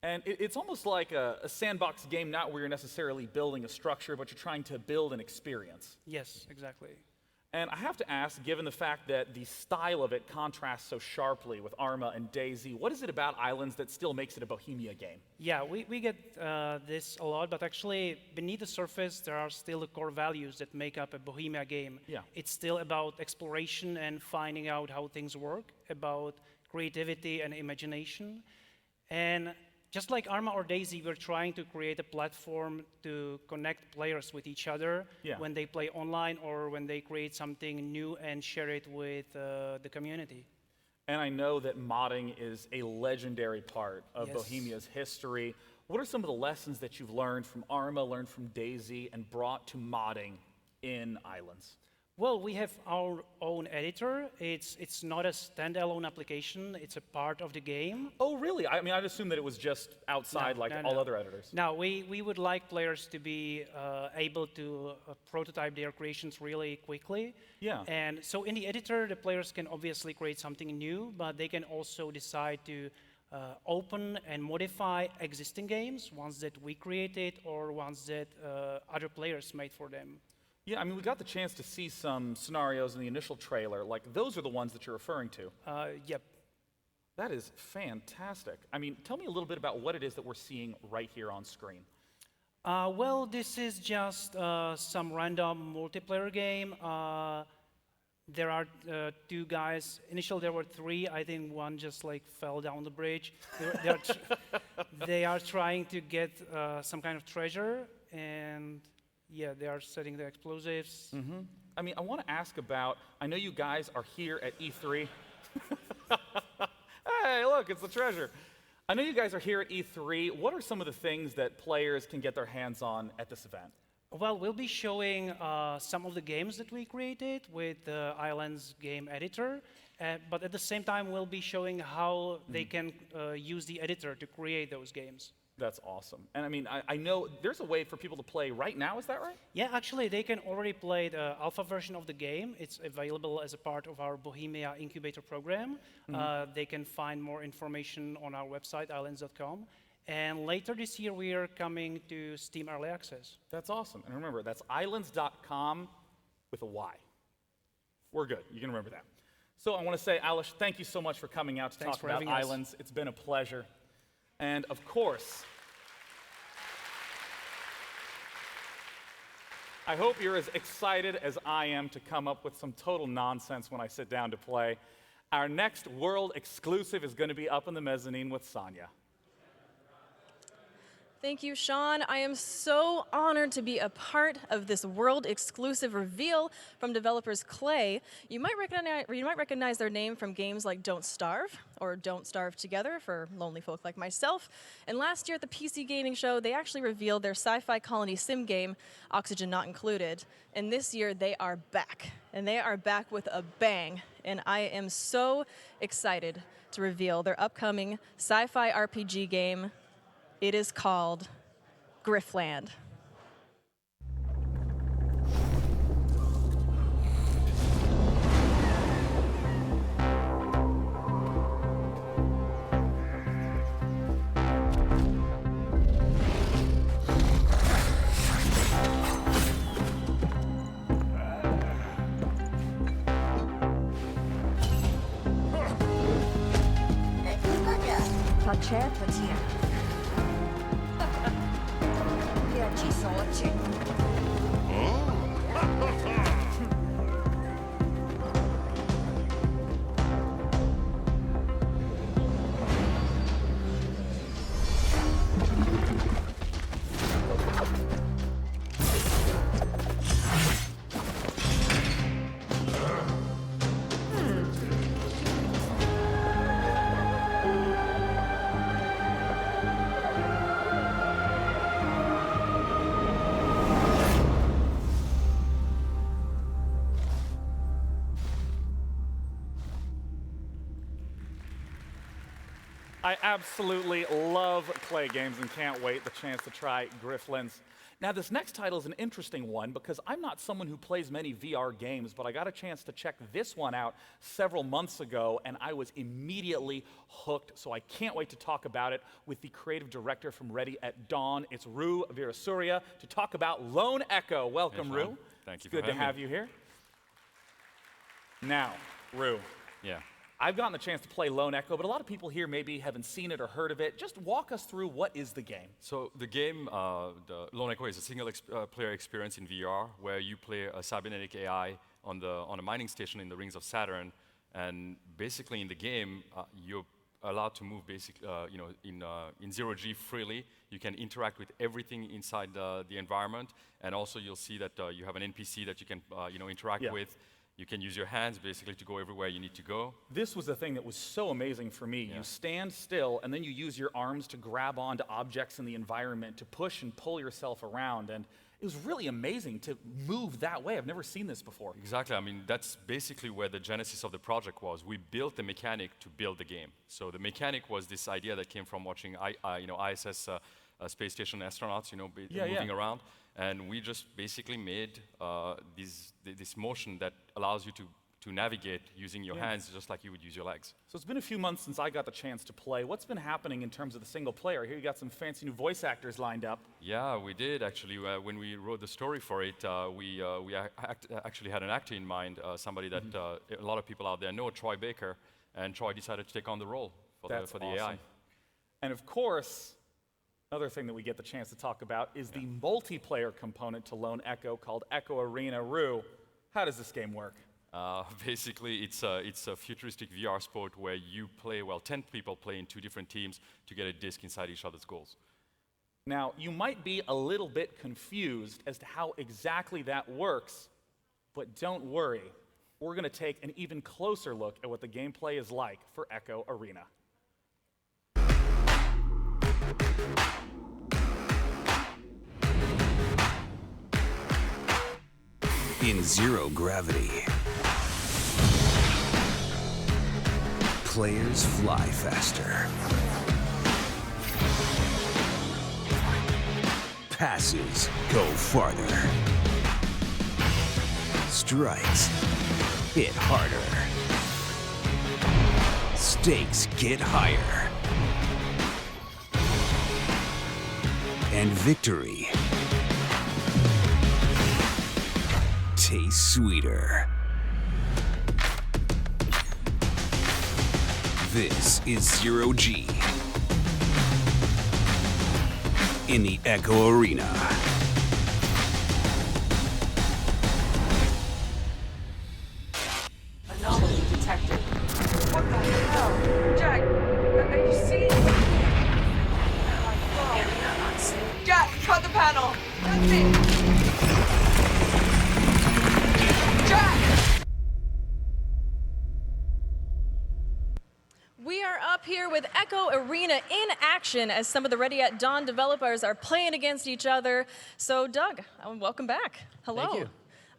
And it's almost like a sandbox game, not where you're necessarily building a structure, but you're trying to build an experience. Yes, exactly. And I have to ask, given the fact that the style of it contrasts so sharply with Arma and DayZ, what is it about Islands that still makes it a Bohemia game? Yeah, we get this a lot, but actually beneath the surface, there are still the core values that make up a Bohemia game. Yeah. It's still about exploration and finding out how things work, about creativity and imagination. And just like Arma or DayZ, we're trying to create a platform to connect players with each other when they play online or when they create something new and share it with the community. And I know that modding is a legendary part of Yes. Bohemia's history. What are some of the lessons that you've learned from Arma, learned from DayZ, and brought to modding in Islands? Well, we have our own editor. It's not a standalone application. It's a part of the game. Oh, really? I mean, I'd assume that it was just outside like all other editors. No, we would like players to be able to prototype their creations really quickly. Yeah. And so in the editor, the players can obviously create something new, but they can also decide to open and modify existing games, ones that we created or ones that other players made for them. Yeah, I mean, we got the chance to see some scenarios in the initial trailer. Like, those are the ones that you're referring to. Yep. That is fantastic. I mean, tell me a little bit about what it is that we're seeing right here on screen. Well, this is just some random multiplayer game. There are two guys. Initially, there were three. I think one just like fell down the bridge. They are trying to get some kind of treasure, and yeah, they are setting the explosives. Mm-hmm. I mean, I want to ask about, I know you guys are here at E3. Hey, look, it's the treasure. I know you guys are here at E3. What are some of the things that players can get their hands on at this event? Well, we'll be showing some of the games that we created with the Islands game editor, but at the same time, we'll be showing how they can use the editor to create those games. That's awesome. And I mean, I know there's a way for people to play right now, is that right? Yeah, actually, they can already play the alpha version of the game. It's available as a part of our Bohemia Incubator program. They can find more information on our website, islands.com. And later this year, we are coming to Steam Early Access. That's awesome. And remember, that's islands.com with a Y. We're good. You can remember that. So I want to say, Alish, thank you so much for coming out to Thanks talk for about having us. Islands. It's been a pleasure. And of course, I hope you're as excited as I am to come up with some total nonsense when I sit down to play. Our next world exclusive is going to be up in the mezzanine with Sonia. Thank you, Sean. I am so honored to be a part of this world-exclusive reveal from developers Klei. You might recognize their name from games like Don't Starve or Don't Starve Together for lonely folk like myself. And last year at the PC Gaming Show, they actually revealed their sci-fi colony sim game, Oxygen Not Included. And this year, they are back. And they are back with a bang. And I am so excited to reveal their upcoming sci-fi RPG game. It is called Griftland. I absolutely love Klei games and can't wait the chance to try Griftlands. Now, this next title is an interesting one because I'm not someone who plays many VR games, but I got a chance to check this one out several months ago, and I was immediately hooked, so I can't wait to talk about it with the creative director from Ready at Dawn. It's Rue Virasuria to talk about Lone Echo. Welcome, Rue. Thank you It's good to have you here. Now, Rue. Yeah. I've gotten the chance to play Lone Echo, but a lot of people here maybe haven't seen it or heard of it. Just walk us through what is the game. So the game, the Lone Echo, is a single-player experience in VR where you play a cybernetic AI on a mining station in the rings of Saturn, and basically in the game you're allowed to move in zero-G freely. You can interact with everything inside the environment, and also you'll see that you have an NPC that you can interact with. You can use your hands basically to go everywhere you need to go. This was the thing that was so amazing for me. You stand still and then you use your arms to grab onto objects in the environment, to push and pull yourself around. And it was really amazing to move that way. I've never seen this before. Exactly. I mean, that's basically where the genesis of the project was. We built the mechanic to build the game. So the mechanic was this idea that came from watching ISS space station astronauts, moving around. And we just basically made this motion that allows you to navigate using your hands just like you would use your legs. So it's been a few months since I got the chance to play. What's been happening in terms of the single player? Here you got some fancy new voice actors lined up. Yeah, we did actually. When we wrote the story for it, we actually had an actor in mind, somebody that a lot of people out there know, Troy Baker, and Troy decided to take on the role for the AI. And of course, another thing that we get the chance to talk about is the multiplayer component to Lone Echo called Echo Arena. Rue, how does this game work? Basically, it's a futuristic VR sport where you play, 10 people play in 2 different teams to get a disc inside each other's goals. Now, you might be a little bit confused as to how exactly that works, but don't worry. We're going to take an even closer look at what the gameplay is like for Echo Arena. In zero gravity, players fly faster. Passes go farther. Strikes hit harder. Stakes get higher. And victory tastes sweeter. This is Zero G in the Echo Arena. Anomaly detected. What the hell? Jack, are you seeing? Area unsafe. me! Jack! We are up here with Echo Arena in action as some of the Ready at Dawn developers are playing against each other. So, Doug, welcome back. Hello. Thank you.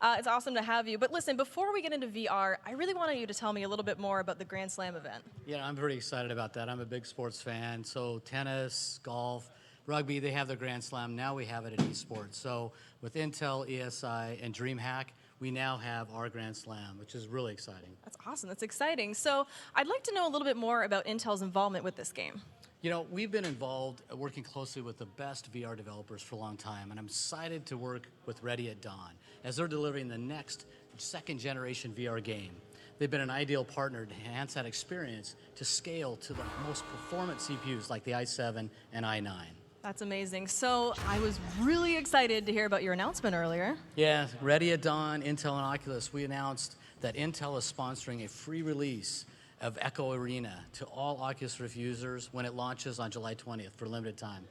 It's awesome to have you. But listen, before we get into VR, I really wanted you to tell me a little bit more about the Grand Slam event. Yeah, I'm pretty excited about that. I'm a big sports fan. So tennis, golf, rugby, they have their Grand Slam. Now we have it at esports. So with Intel, ESI, and DreamHack, we now have our Grand Slam, which is really exciting. That's awesome. That's exciting. So I'd like to know a little bit more about Intel's involvement with this game. You know, we've been involved working closely with the best VR developers for a long time, and I'm excited to work with Ready at Dawn as they're delivering the next second-generation VR game. They've been an ideal partner to enhance that experience to scale to the most performant CPUs like the i7 and i9. That's amazing. So I was really excited to hear about your announcement earlier. Yeah, Ready at Dawn, Intel, and Oculus, we announced that Intel is sponsoring a free release of Echo Arena to all Oculus Rift users when it launches on July 20th for a limited time.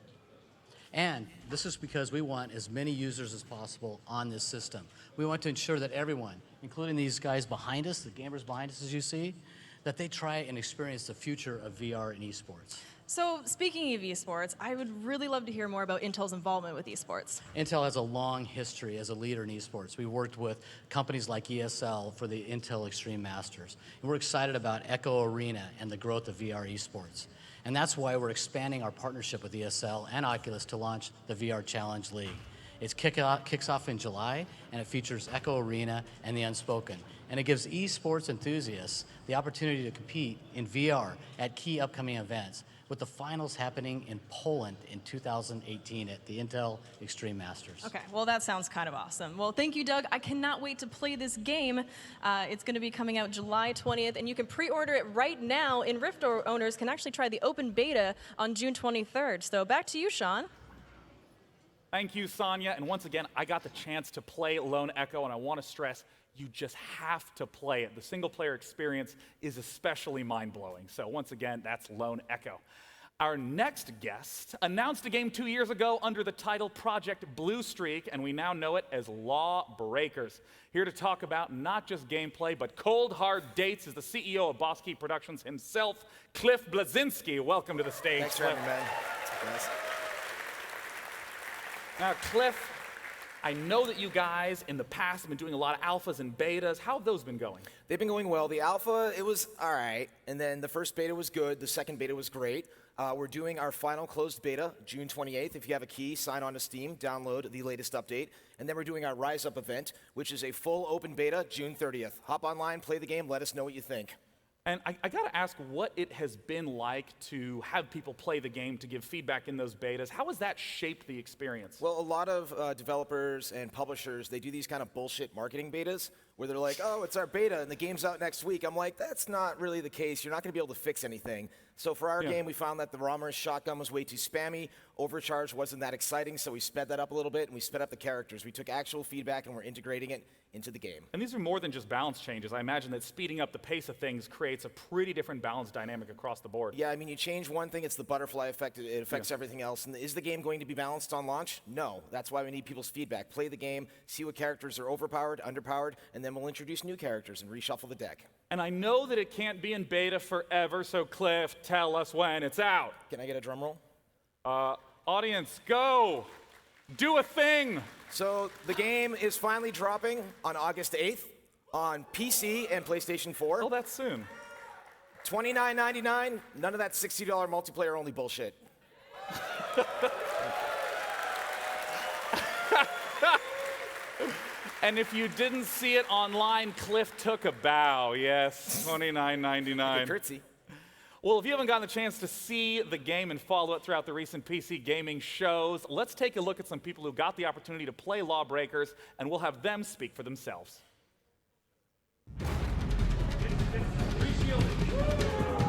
And this is because we want as many users as possible on this system. We want to ensure that everyone, including these guys behind us, the gamers behind us as you see, that they try and experience the future of VR and esports. So speaking of esports, I would really love to hear more about Intel's involvement with esports. Intel has a long history as a leader in esports. We worked with companies like ESL for the Intel Extreme Masters. And we're excited about Echo Arena and the growth of VR esports. And that's why we're expanding our partnership with ESL and Oculus to launch the VR Challenge League. It kicks off in July, and it features Echo Arena and the Unspoken. And it gives esports enthusiasts the opportunity to compete in VR at key upcoming events, with the finals happening in Poland in 2018 at the Intel Extreme Masters. Okay, well that sounds kind of awesome. Well, thank you, Doug. I cannot wait to play this game. It's going to be coming out July 20th, and you can pre-order it right now, and Rift owners can actually try the open beta on June 23rd. So back to you, Sean. Thank you, Sonia. And once again, I got the chance to play Lone Echo, and I want to stress, you just have to play it. The single-player experience is especially mind-blowing. So once again, that's Lone Echo. Our next guest announced a game 2 years ago under the title Project Blue Streak, and we now know it as Lawbreakers. Here to talk about not just gameplay, but cold, hard dates is the CEO of Boss Key Productions himself, Cliff Bleszinski. Welcome to the stage. Thanks for having me, man. Now, Cliff, I know that you guys in the past have been doing a lot of alphas and betas. How have those been going? They've been going well. The alpha, it was all right. And then the first beta was good. The second beta was great. We're doing our final closed beta June 28th. If you have a key, sign on to Steam, download the latest update. And then we're doing our Rise Up event, which is a full open beta June 30th. Hop online, play the game, let us know what you think. And I got to ask what it has been like to have people play the game, to give feedback in those betas. How has that shaped the experience? Well, a lot of developers and publishers, they do these kind of bullshit marketing betas where they're like, oh, it's our beta and the game's out next week. I'm like, that's not really the case. You're not going to be able to fix anything. So for our game, we found that the Rommers shotgun was way too spammy. Overcharge wasn't that exciting, so we sped that up a little bit, and we sped up the characters. We took actual feedback, and we're integrating it into the game. And these are more than just balance changes. I imagine that speeding up the pace of things creates a pretty different balance dynamic across the board. Yeah, I mean, you change one thing, it's the butterfly effect. It affects everything else. And is the game going to be balanced on launch? No. That's why we need people's feedback. Play the game, see what characters are overpowered, underpowered, and then we'll introduce new characters and reshuffle the deck. And I know that it can't be in beta forever, so Cliff, tell us when it's out. Can I get a drum roll? Audience, go! Do a thing! So the game is finally dropping on August 8th on PC and PlayStation 4. Oh, that's soon. $29.99, none of that $60 multiplayer-only bullshit. And if you didn't see it online, Cliff took a bow. Yes, $29.99. Curtsy. Well, if you haven't gotten the chance to see the game and follow it throughout the recent PC gaming shows, let's take a look at some people who got the opportunity to play Lawbreakers, and we'll have them speak for themselves.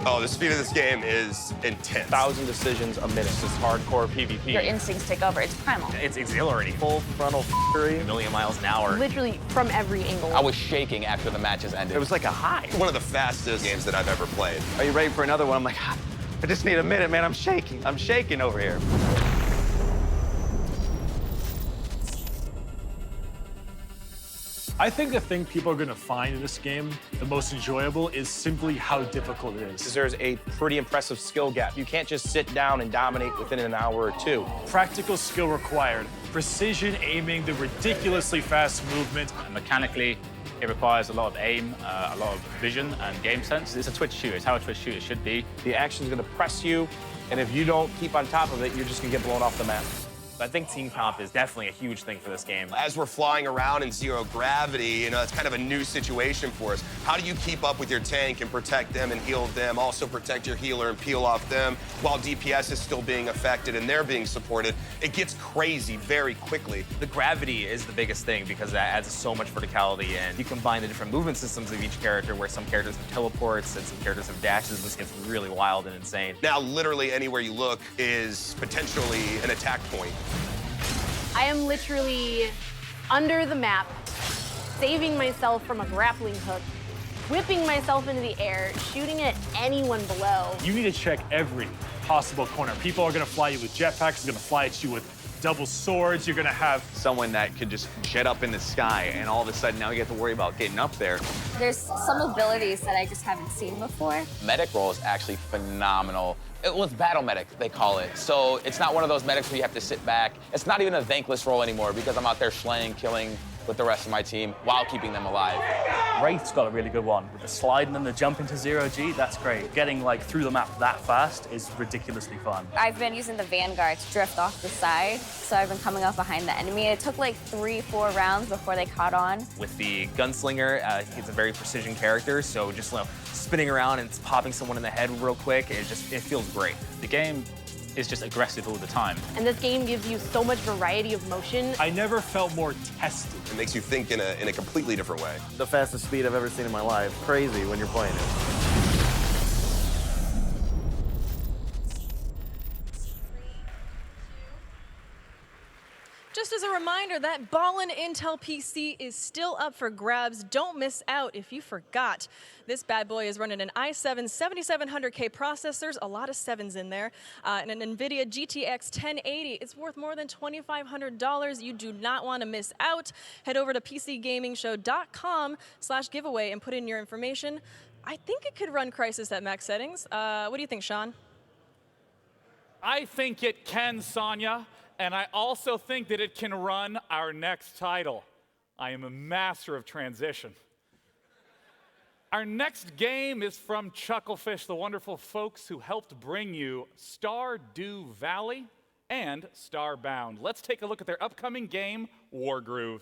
Oh, the speed of this game is intense. 1,000 decisions a minute. This is hardcore PvP. Your instincts take over. It's primal. It's exhilarating. Full frontal f***ery, a million miles an hour. Literally from every angle. I was shaking after the matches ended. It was like a high. One of the fastest games that I've ever played. Are you ready for another one? I'm like, I just need a minute, man. I'm shaking. I'm shaking over here. I think the thing people are going to find in this game the most enjoyable is simply how difficult it is. There's a pretty impressive skill gap. You can't just sit down and dominate within an hour or two. Practical skill required. Precision aiming, the ridiculously fast movement. And mechanically, it requires a lot of aim, a lot of vision and game sense. It's a twitch shooter. It's how a twitch shooter should be. The action's going to press you, and if you don't keep on top of it, you're just going to get blown off the map. I think team comp is definitely a huge thing for this game. As we're flying around in zero gravity, it's kind of a new situation for us. How do you keep up with your tank and protect them and heal them, also protect your healer and peel off them while DPS is still being affected and they're being supported? It gets crazy very quickly. The gravity is the biggest thing because that adds so much verticality, and you combine the different movement systems of each character where some characters have teleports and some characters have dashes. This gets really wild and insane. Now, literally anywhere you look is potentially an attack point. I am literally under the map, saving myself from a grappling hook, whipping myself into the air, shooting at anyone below. You need to check every possible corner. People are going to fly you with jetpacks, they're going to fly at you with double swords. You're going to have someone that could just jet up in the sky, and all of a sudden now you have to worry about getting up there. There's some abilities that I just haven't seen before. Medic role is actually phenomenal. Well, it's battle medic, they call it. So it's not one of those medics where you have to sit back. It's not even a thankless role anymore because I'm out there slaying, killing with the rest of my team while keeping them alive. Wraith's got a really good one. With the slide and then the jump into zero-G, that's great. Getting through the map that fast is ridiculously fun. I've been using the Vanguard to drift off the side, so I've been coming up behind the enemy. It took 3-4 rounds before they caught on. With the gunslinger, he's a very precision character, so just spinning around and popping someone in the head real quick, it feels great. The game is just aggressive all the time. And this game gives you so much variety of motion. I never felt more tested. It makes you think in a completely different way. The fastest speed I've ever seen in my life. Crazy when you're playing it. Just as a reminder, that Ballin Intel PC is still up for grabs. Don't miss out if you forgot. This bad boy is running an i7 7700K processors, a lot of 7s in there, and an NVIDIA GTX 1080. It's worth more than $2,500. You do not want to miss out. Head over to PCGamingShow.com/giveaway and put in your information. I think it could run Crysis at max settings. What do you think, Sean? I think it can, Sonia. And I also think that it can run our next title. I am a master of transition. Our next game is from Chucklefish, the wonderful folks who helped bring you Stardew Valley and Starbound. Let's take a look at their upcoming game, Wargroove.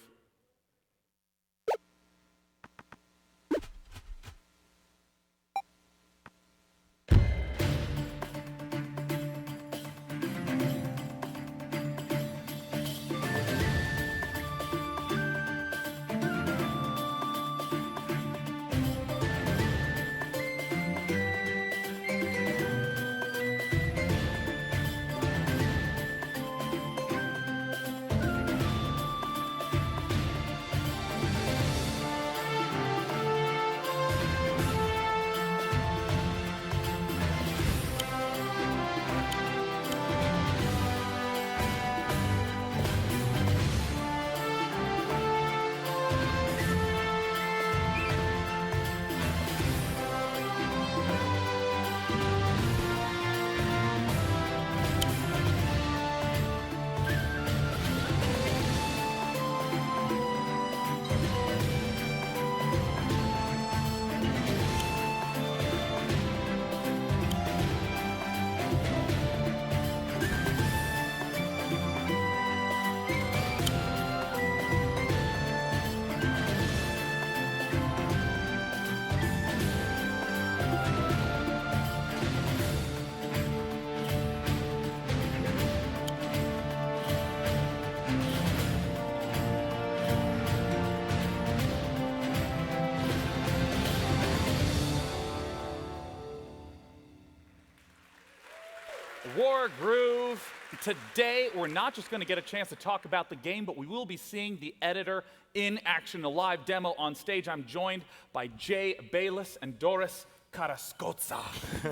Wargroove. Today, we're not just going to get a chance to talk about the game, but we will be seeing the editor in action, a live demo on stage. I'm joined by Jay Bayless and Doris Karaskotza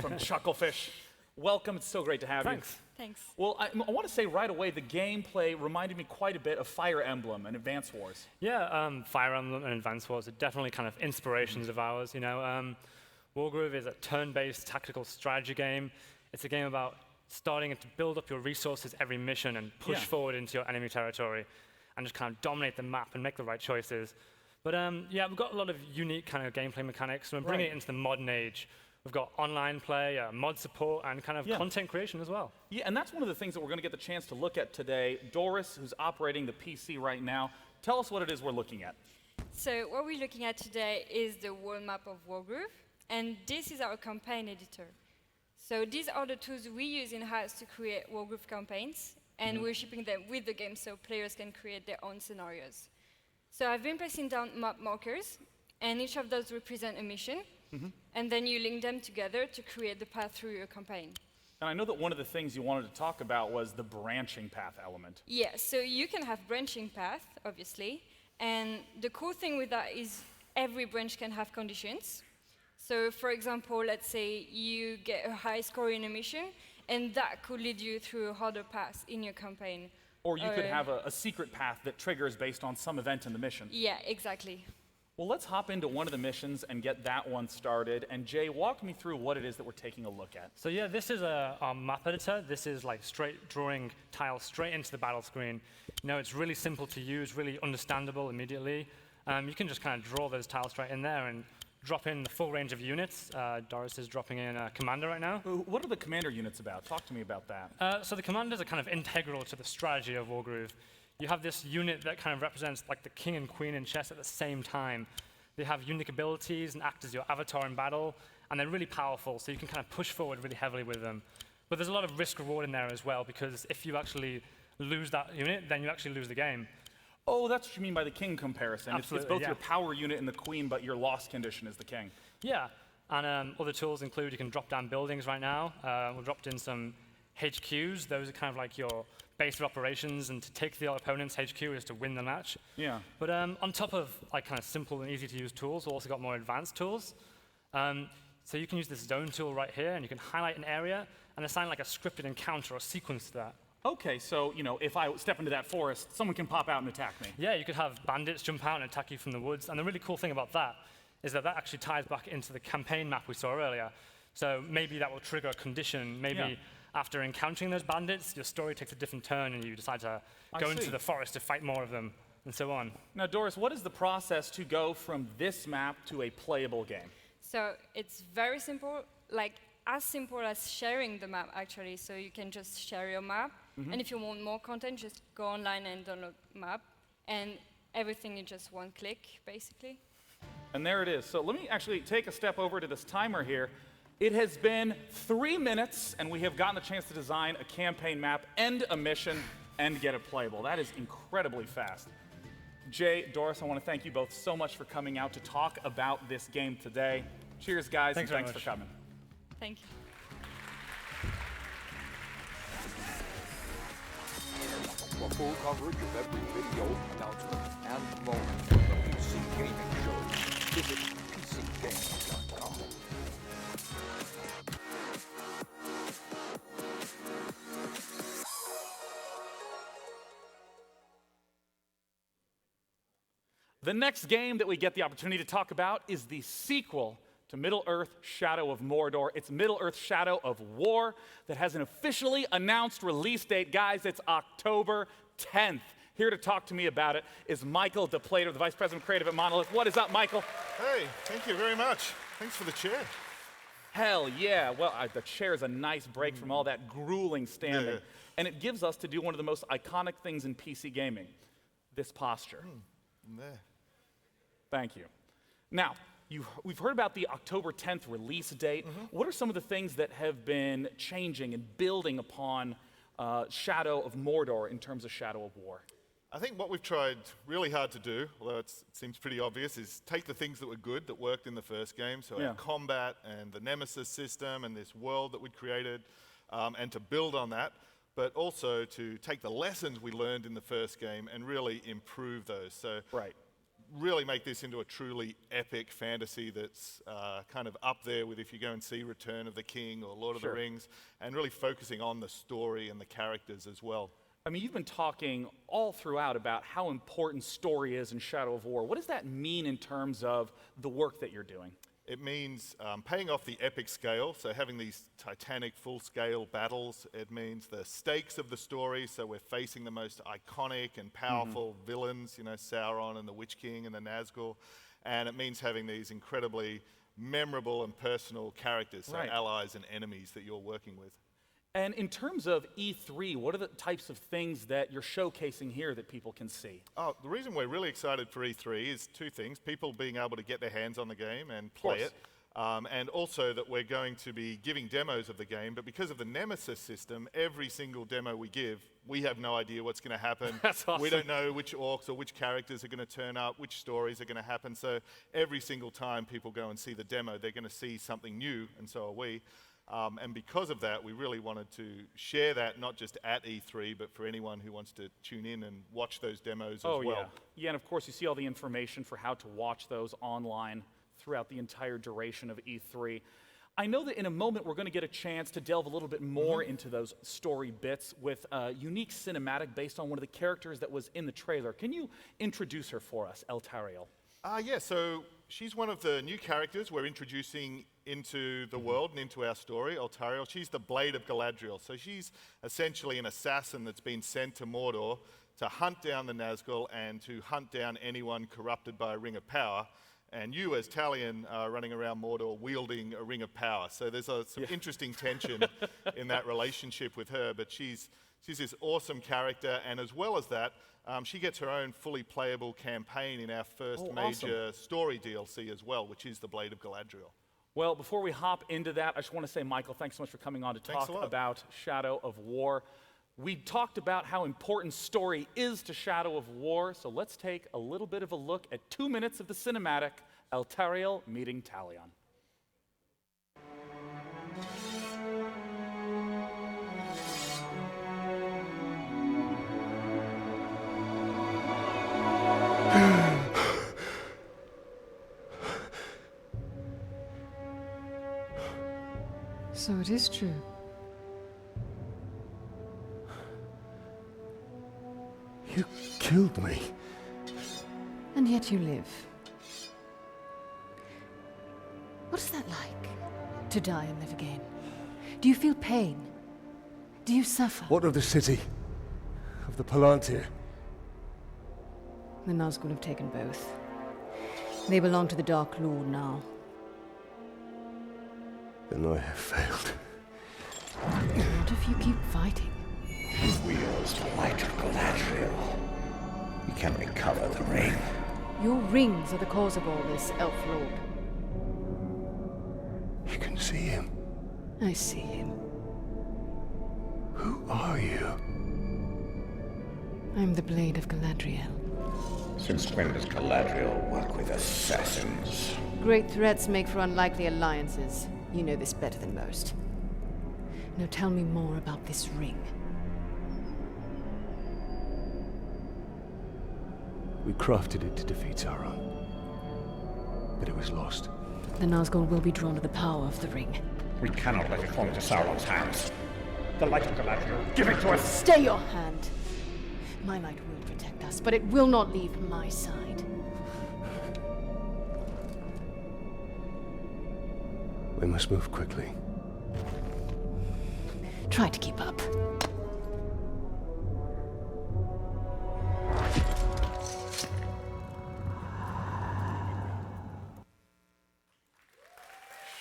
from Chucklefish. Welcome. It's so great to have Thanks. you. Thanks. Well, I want to say right away, the gameplay reminded me quite a bit of Fire Emblem and Advance Wars. Yeah, Fire Emblem and Advance Wars are definitely kind of inspirations of ours. You know, Wargroove is a turn-based tactical strategy game. It's a game about starting to build up your resources every mission and push forward into your enemy territory and just kind of dominate the map and make the right choices. But yeah, we've got a lot of unique kind of gameplay mechanics, and we're bringing it into the modern age. We've got online play, mod support, and kind of content creation as well. Yeah, and that's one of the things that we're going to get the chance to look at today. Doris, who's operating the PC right now, tell us what it is we're looking at. So what we're looking at today is the world map of Wargroove, and this is our campaign editor. So these are the tools we use in-house to create Wargroove campaigns, and we're shipping them with the game so players can create their own scenarios. So I've been placing down map markers, and each of those represent a mission, and then you link them together to create the path through your campaign. And I know that one of the things you wanted to talk about was the branching path element. Yeah, so you can have branching path, obviously, and the cool thing with that is every branch can have conditions. So for example, let's say you get a high score in a mission, and that could lead you through a harder path in your campaign. Or you could have a secret path that triggers based on some event in the mission. Yeah, exactly. Well, let's hop into one of the missions and get that one started. And Jay, walk me through what it is that we're taking a look at. So yeah, this is our map editor. This is like straight drawing tiles straight into the battle screen. You know, it's really simple to use, really understandable immediately. You can just kind of draw those tiles straight in there and drop in the full range of units. Doris is dropping in a commander right now. What are the commander units about? Talk to me about that. So the commanders are kind of integral to the strategy of Wargroove. You have this unit that kind of represents like the king and queen in chess at the same time. They have unique abilities and act as your avatar in battle, and they're really powerful, so you can kind of push forward really heavily with them. But there's a lot of risk-reward in there as well, because if you actually lose that unit, then you actually lose the game. Oh, that's what you mean by the king comparison. Absolutely, it's both your power unit and the queen, but your loss condition is the king. Yeah, and other tools include you can drop down buildings right now. We've dropped in some HQs. Those are kind of like your base of operations, and to take the opponent's HQ is to win the match. Yeah. But on top of like kind of simple and easy to use tools, we've also got more advanced tools. So you can use this zone tool right here, and you can highlight an area and assign like a scripted encounter or sequence to that. Okay, so you know, if I step into that forest, someone can pop out and attack me. Yeah, you could have bandits jump out and attack you from the woods. And the really cool thing about that is that that actually ties back into the campaign map we saw earlier. So maybe that will trigger a condition. Maybe after encountering those bandits, your story takes a different turn and you decide to go into the forest to fight more of them, and so on. Now, Doris, what is the process to go from this map to a playable game? So it's very simple, like as simple as sharing the map, actually. So you can just share your map, and if you want more content, just go online and download map, and everything in just one click, basically. And there it is. So let me actually take a step over to this timer here. It has been 3 minutes, and we have gotten the chance to design a campaign map, end a mission, and get it playable. That is incredibly fast. Jay, Doris, I want to thank you both so much for coming out to talk about this game today. Cheers, guys, and thanks for coming. Thank you. For full coverage of every video, announcement, and moment from the PC Gaming Show, visit PCGaming.com. The next game that we get the opportunity to talk about is the sequel to Middle-earth: Shadow of Mordor. It's Middle-earth: Shadow of War that has an officially announced release date. Guys, it's October 10th. Here to talk to me about it is Michael DePlater, the Vice President of Creative at Monolith. What is up, Michael? Hey, thank you very much. Thanks for the chair. Hell yeah. Well, the chair is a nice break from all that grueling standing. Yeah. And it gives us to do one of the most iconic things in PC gaming, this posture. There. Thank you. Now, we've heard about the October 10th release date. What are some of the things that have been changing and building upon Shadow of Mordor in terms of Shadow of War? I think what we've tried really hard to do, although it seems pretty obvious, is take the things that were good, that worked in the first game, so our combat and the Nemesis system and this world that we'd created, and to build on that, but also to take the lessons we learned in the first game and really improve those. So really make this into a truly epic fantasy that's kind of up there with if you go and see Return of the King or Lord of the Rings, and really focusing on the story and the characters as well. I mean, you've been talking all throughout about how important story is in Shadow of War. What does that mean in terms of the work that you're doing? It means paying off the epic scale, so having these titanic full-scale battles. It means the stakes of the story, so we're facing the most iconic and powerful villains, you know, Sauron and the Witch King and the Nazgul. And it means having these incredibly memorable and personal characters, so allies and enemies that you're working with. And in terms of E3, what are the types of things that you're showcasing here that people can see? Oh, the reason we're really excited for E3 is two things. People being able to get their hands on the game and play it. And also that we're going to be giving demos of the game, but because of the Nemesis system, every single demo we give, we have no idea what's going to happen. That's awesome. We don't know which orcs or which characters are going to turn up, which stories are going to happen. So every single time people go and see the demo, they're going to see something new, and so are we. And because of that, we really wanted to share that, not just at E3, but for anyone who wants to tune in and watch those demos as well. Yeah, and of course, you see all the information for how to watch those online throughout the entire duration of E3. I know that in a moment we're going to get a chance to delve a little bit more into those story bits with a unique cinematic based on one of the characters that was in the trailer. Can you introduce her for us, Eltariel? Yeah, so she's one of the new characters we're introducing into the world and into our story, Eltariel. She's the Blade of Galadriel. So she's essentially an assassin that's been sent to Mordor to hunt down the Nazgul and to hunt down anyone corrupted by a Ring of Power. And you, as Talion, are running around Mordor wielding a Ring of Power. So there's some interesting tension in that relationship with her. But she's this awesome character, and as well as that, she gets her own fully playable campaign in our first major story DLC as well, which is the Blade of Galadriel. Well, before we hop into that, I just want to say, Michael, thanks so much for coming on to talk about Shadow of War. We talked about how important story is to Shadow of War, so let's take a little bit of a look at 2 minutes of the cinematic, Eltariel meeting Talion. So it is true. You killed me. And yet you live. What is that like, to die and live again? Do you feel pain? Do you suffer? What of the city? Of the Palantir? The Nazgul have taken both. They belong to the Dark Lord now. Then I have failed. What if you keep fighting? He wields the light of Galadriel. We can recover the ring. Your rings are the cause of all this, Elf Lord. You can see him. I see him. Who are you? I'm the Blade of Galadriel. Since when does Galadriel work with assassins? Great threats make for unlikely alliances. You know this better than most. Now tell me more about this ring. We crafted it to defeat Sauron. But it was lost. The Nazgul will be drawn to the power of the ring. We cannot let it fall into Sauron's hands. The light of Galadriel, give it to us! Stay your hand! My light will protect us, but it will not leave my side. We must move quickly. Try to keep up.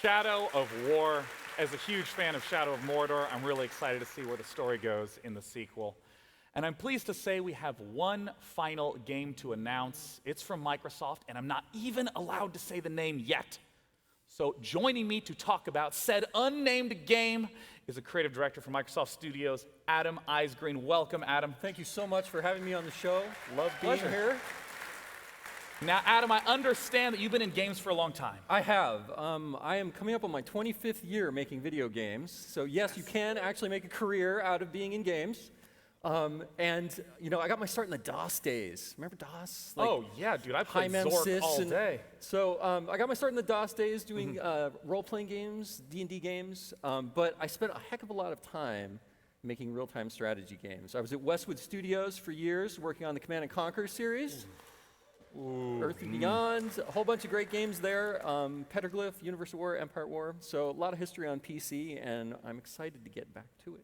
Shadow of War. As a huge fan of Shadow of Mordor, I'm really excited to see where the story goes in the sequel. And I'm pleased to say we have one final game to announce. It's from Microsoft, and I'm not even allowed to say the name yet. So joining me to talk about said unnamed game is a creative director from Microsoft Studios, Adam Eisgreen. Welcome, Adam. Thank you so much for having me on the show. Love being here. Now, Adam, I understand that you've been in games for a long time. I have. I am coming up on my 25th year making video games. So yes, you can actually make a career out of being in games. And you know, I got my start in the DOS days. Remember DOS? Oh yeah, dude, I played High Zork Sys all day. So I got my start in the DOS days doing role-playing games, D&D games, but I spent a heck of a lot of time making real-time strategy games. I was at Westwood Studios for years working on the Command & Conquer series. Earth and Beyond, a whole bunch of great games there. Petroglyph, Universe of War, Empire at War. So a lot of history on PC, and I'm excited to get back to it.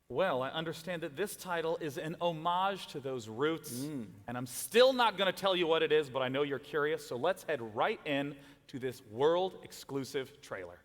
Well, I understand that this title is an homage to those roots, and I'm still not going to tell you what it is, but I know you're curious, so let's head right in to this world-exclusive trailer.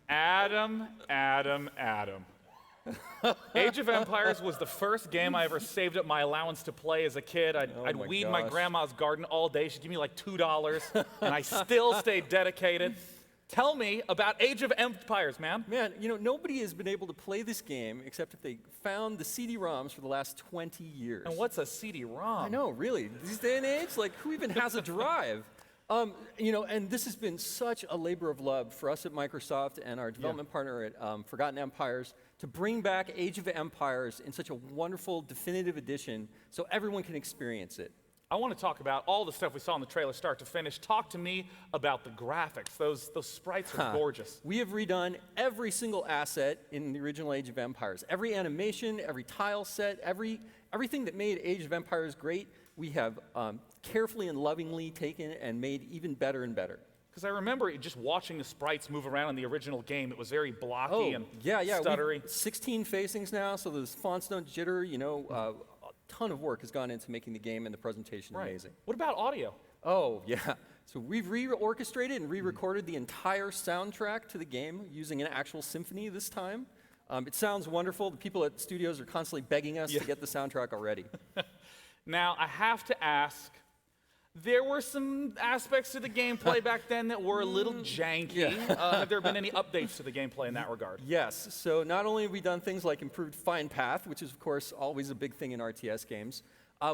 Adam. Age of Empires was the first game I ever saved up my allowance to play as a kid. I'd weed my grandma's garden all day. She'd give me like $2, and I still stayed dedicated. Tell me about Age of Empires, man. Man, you know, nobody has been able to play this game except if they found the CD-ROMs for the last 20 years. And what's a CD-ROM? I know, really. These day and age, like, who even has a drive? You know, and this has been such a labor of love for us at Microsoft and our development partner at Forgotten Empires to bring back Age of Empires in such a wonderful, definitive edition so everyone can experience it. I want to talk about all the stuff we saw in the trailer start to finish. Talk to me about the graphics. Those sprites are gorgeous. We have redone every single asset in the original Age of Empires. Every animation, every tile set, everything that made Age of Empires great, we have carefully and lovingly taken and made even better and better. Because I remember just watching the sprites move around in the original game. It was very blocky and stuttery. 16 facings now, so those fonts don't jitter. You know, a ton of work has gone into making the game and the presentation amazing. What about audio? Oh, yeah. So we've re-orchestrated and re-recorded the entire soundtrack to the game using an actual symphony this time. It sounds wonderful. The people at studios are constantly begging us to get the soundtrack already. Now, I have to ask, there were some aspects to the gameplay back then that were a little janky. Have there been any updates to the gameplay in that regard? Yes. So not only have we done things like improved Find Path, which is, of course, always a big thing in RTS games,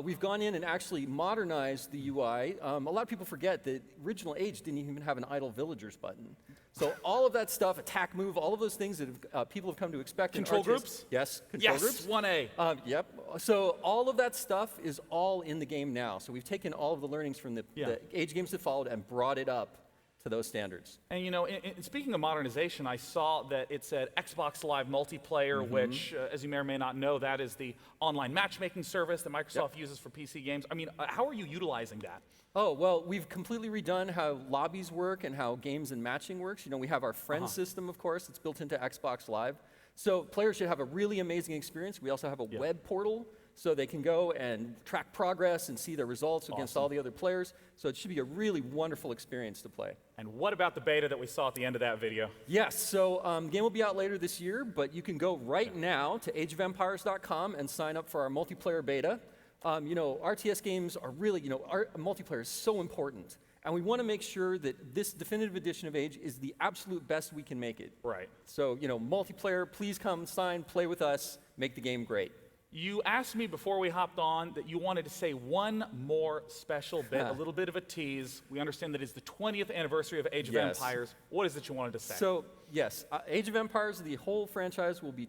we've gone in and actually modernized the UI. A lot of people forget that original Age didn't even have an idle villagers button. So all of that stuff, attack, move, all of those things that people have come to expect in RTS. Control groups? Yes, control groups. 1A. Yep. So all of that stuff is all in the game now. So we've taken all of the learnings from the Age games that followed and brought it up to those standards. And you know, speaking of modernization, I saw that it said Xbox Live Multiplayer, which, as you may or may not know, that is the online matchmaking service that Microsoft uses for PC games. I mean, how are you utilizing that? Oh, well, we've completely redone how lobbies work and how games and matching works. You know, we have our friend system, of course, it's built into Xbox Live. So players should have a really amazing experience. We also have a web portal so they can go and track progress and see their results against all the other players. So it should be a really wonderful experience to play. And what about the beta that we saw at the end of that video? Yes, so game will be out later this year, but you can go right now to ageofempires.com and sign up for our multiplayer beta. You know, RTS games are really, you know, our multiplayer is so important. And we want to make sure that this definitive edition of Age is the absolute best we can make it. Right. So, you know, multiplayer, please come sign, play with us, make the game great. You asked me before we hopped on that you wanted to say one more special bit, a little bit of a tease. We understand that it's the 20th anniversary of Age of Empires. What is it you wanted to say? So, yes, Age of Empires, the whole franchise will be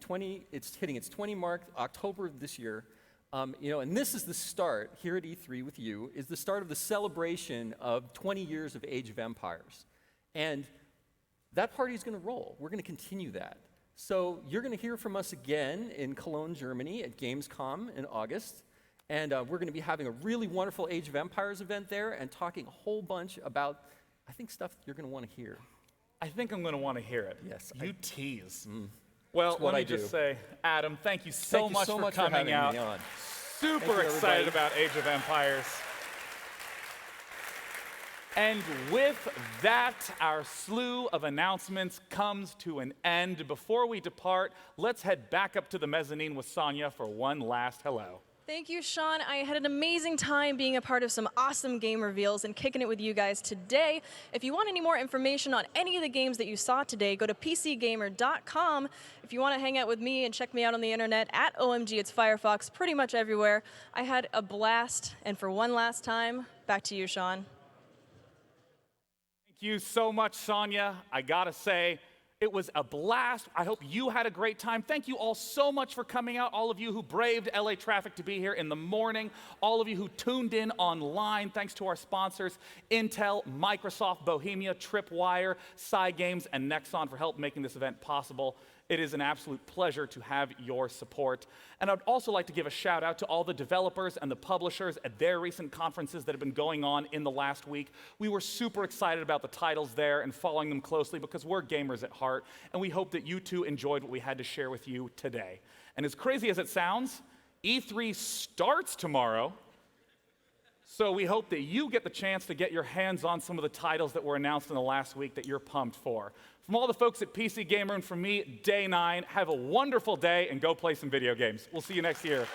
it's hitting its 20 mark October of this year. You know, and this is the start, here at E3 with you, is the start of the celebration of 20 years of Age of Empires. And that party is going to roll. We're going to continue that. So you're going to hear from us again in Cologne, Germany at Gamescom in August. And we're going to be having a really wonderful Age of Empires event there and talking a whole bunch about, I think, stuff you're going to want to hear. I think I'm going to want to hear it. Yes. You tease. Well, let me just say, Adam, thank you so much for coming having out. me on. Super excited about Age of Empires. And with that, our slew of announcements comes to an end. Before we depart, let's head back up to the mezzanine with Sonia for one last hello. Thank you, Sean. I had an amazing time being a part of some awesome game reveals and kicking it with you guys today. If you want any more information on any of the games that you saw today, go to PCGamer.com. If you want to hang out with me and check me out on the internet, at OMG It's Firefox, pretty much everywhere. I had a blast, and for one last time, back to you, Sean. Thank you so much, Sonia. I gotta say, it was a blast. I hope you had a great time. Thank you all so much for coming out, all of you who braved LA traffic to be here in the morning, all of you who tuned in online, thanks to our sponsors, Intel, Microsoft, Bohemia, Tripwire, Cygames, and Nexon for help making this event possible. It is an absolute pleasure to have your support. And I'd also like to give a shout out to all the developers and the publishers at their recent conferences that have been going on in the last week. We were super excited about the titles there and following them closely because we're gamers at heart, and we hope that you too enjoyed what we had to share with you today. And as crazy as it sounds, E3 starts tomorrow. So we hope that you get the chance to get your hands on some of the titles that were announced in the last week that you're pumped for. From all the folks at PC Gamer and from me, Day 9, have a wonderful day and go play some video games. We'll see you next year.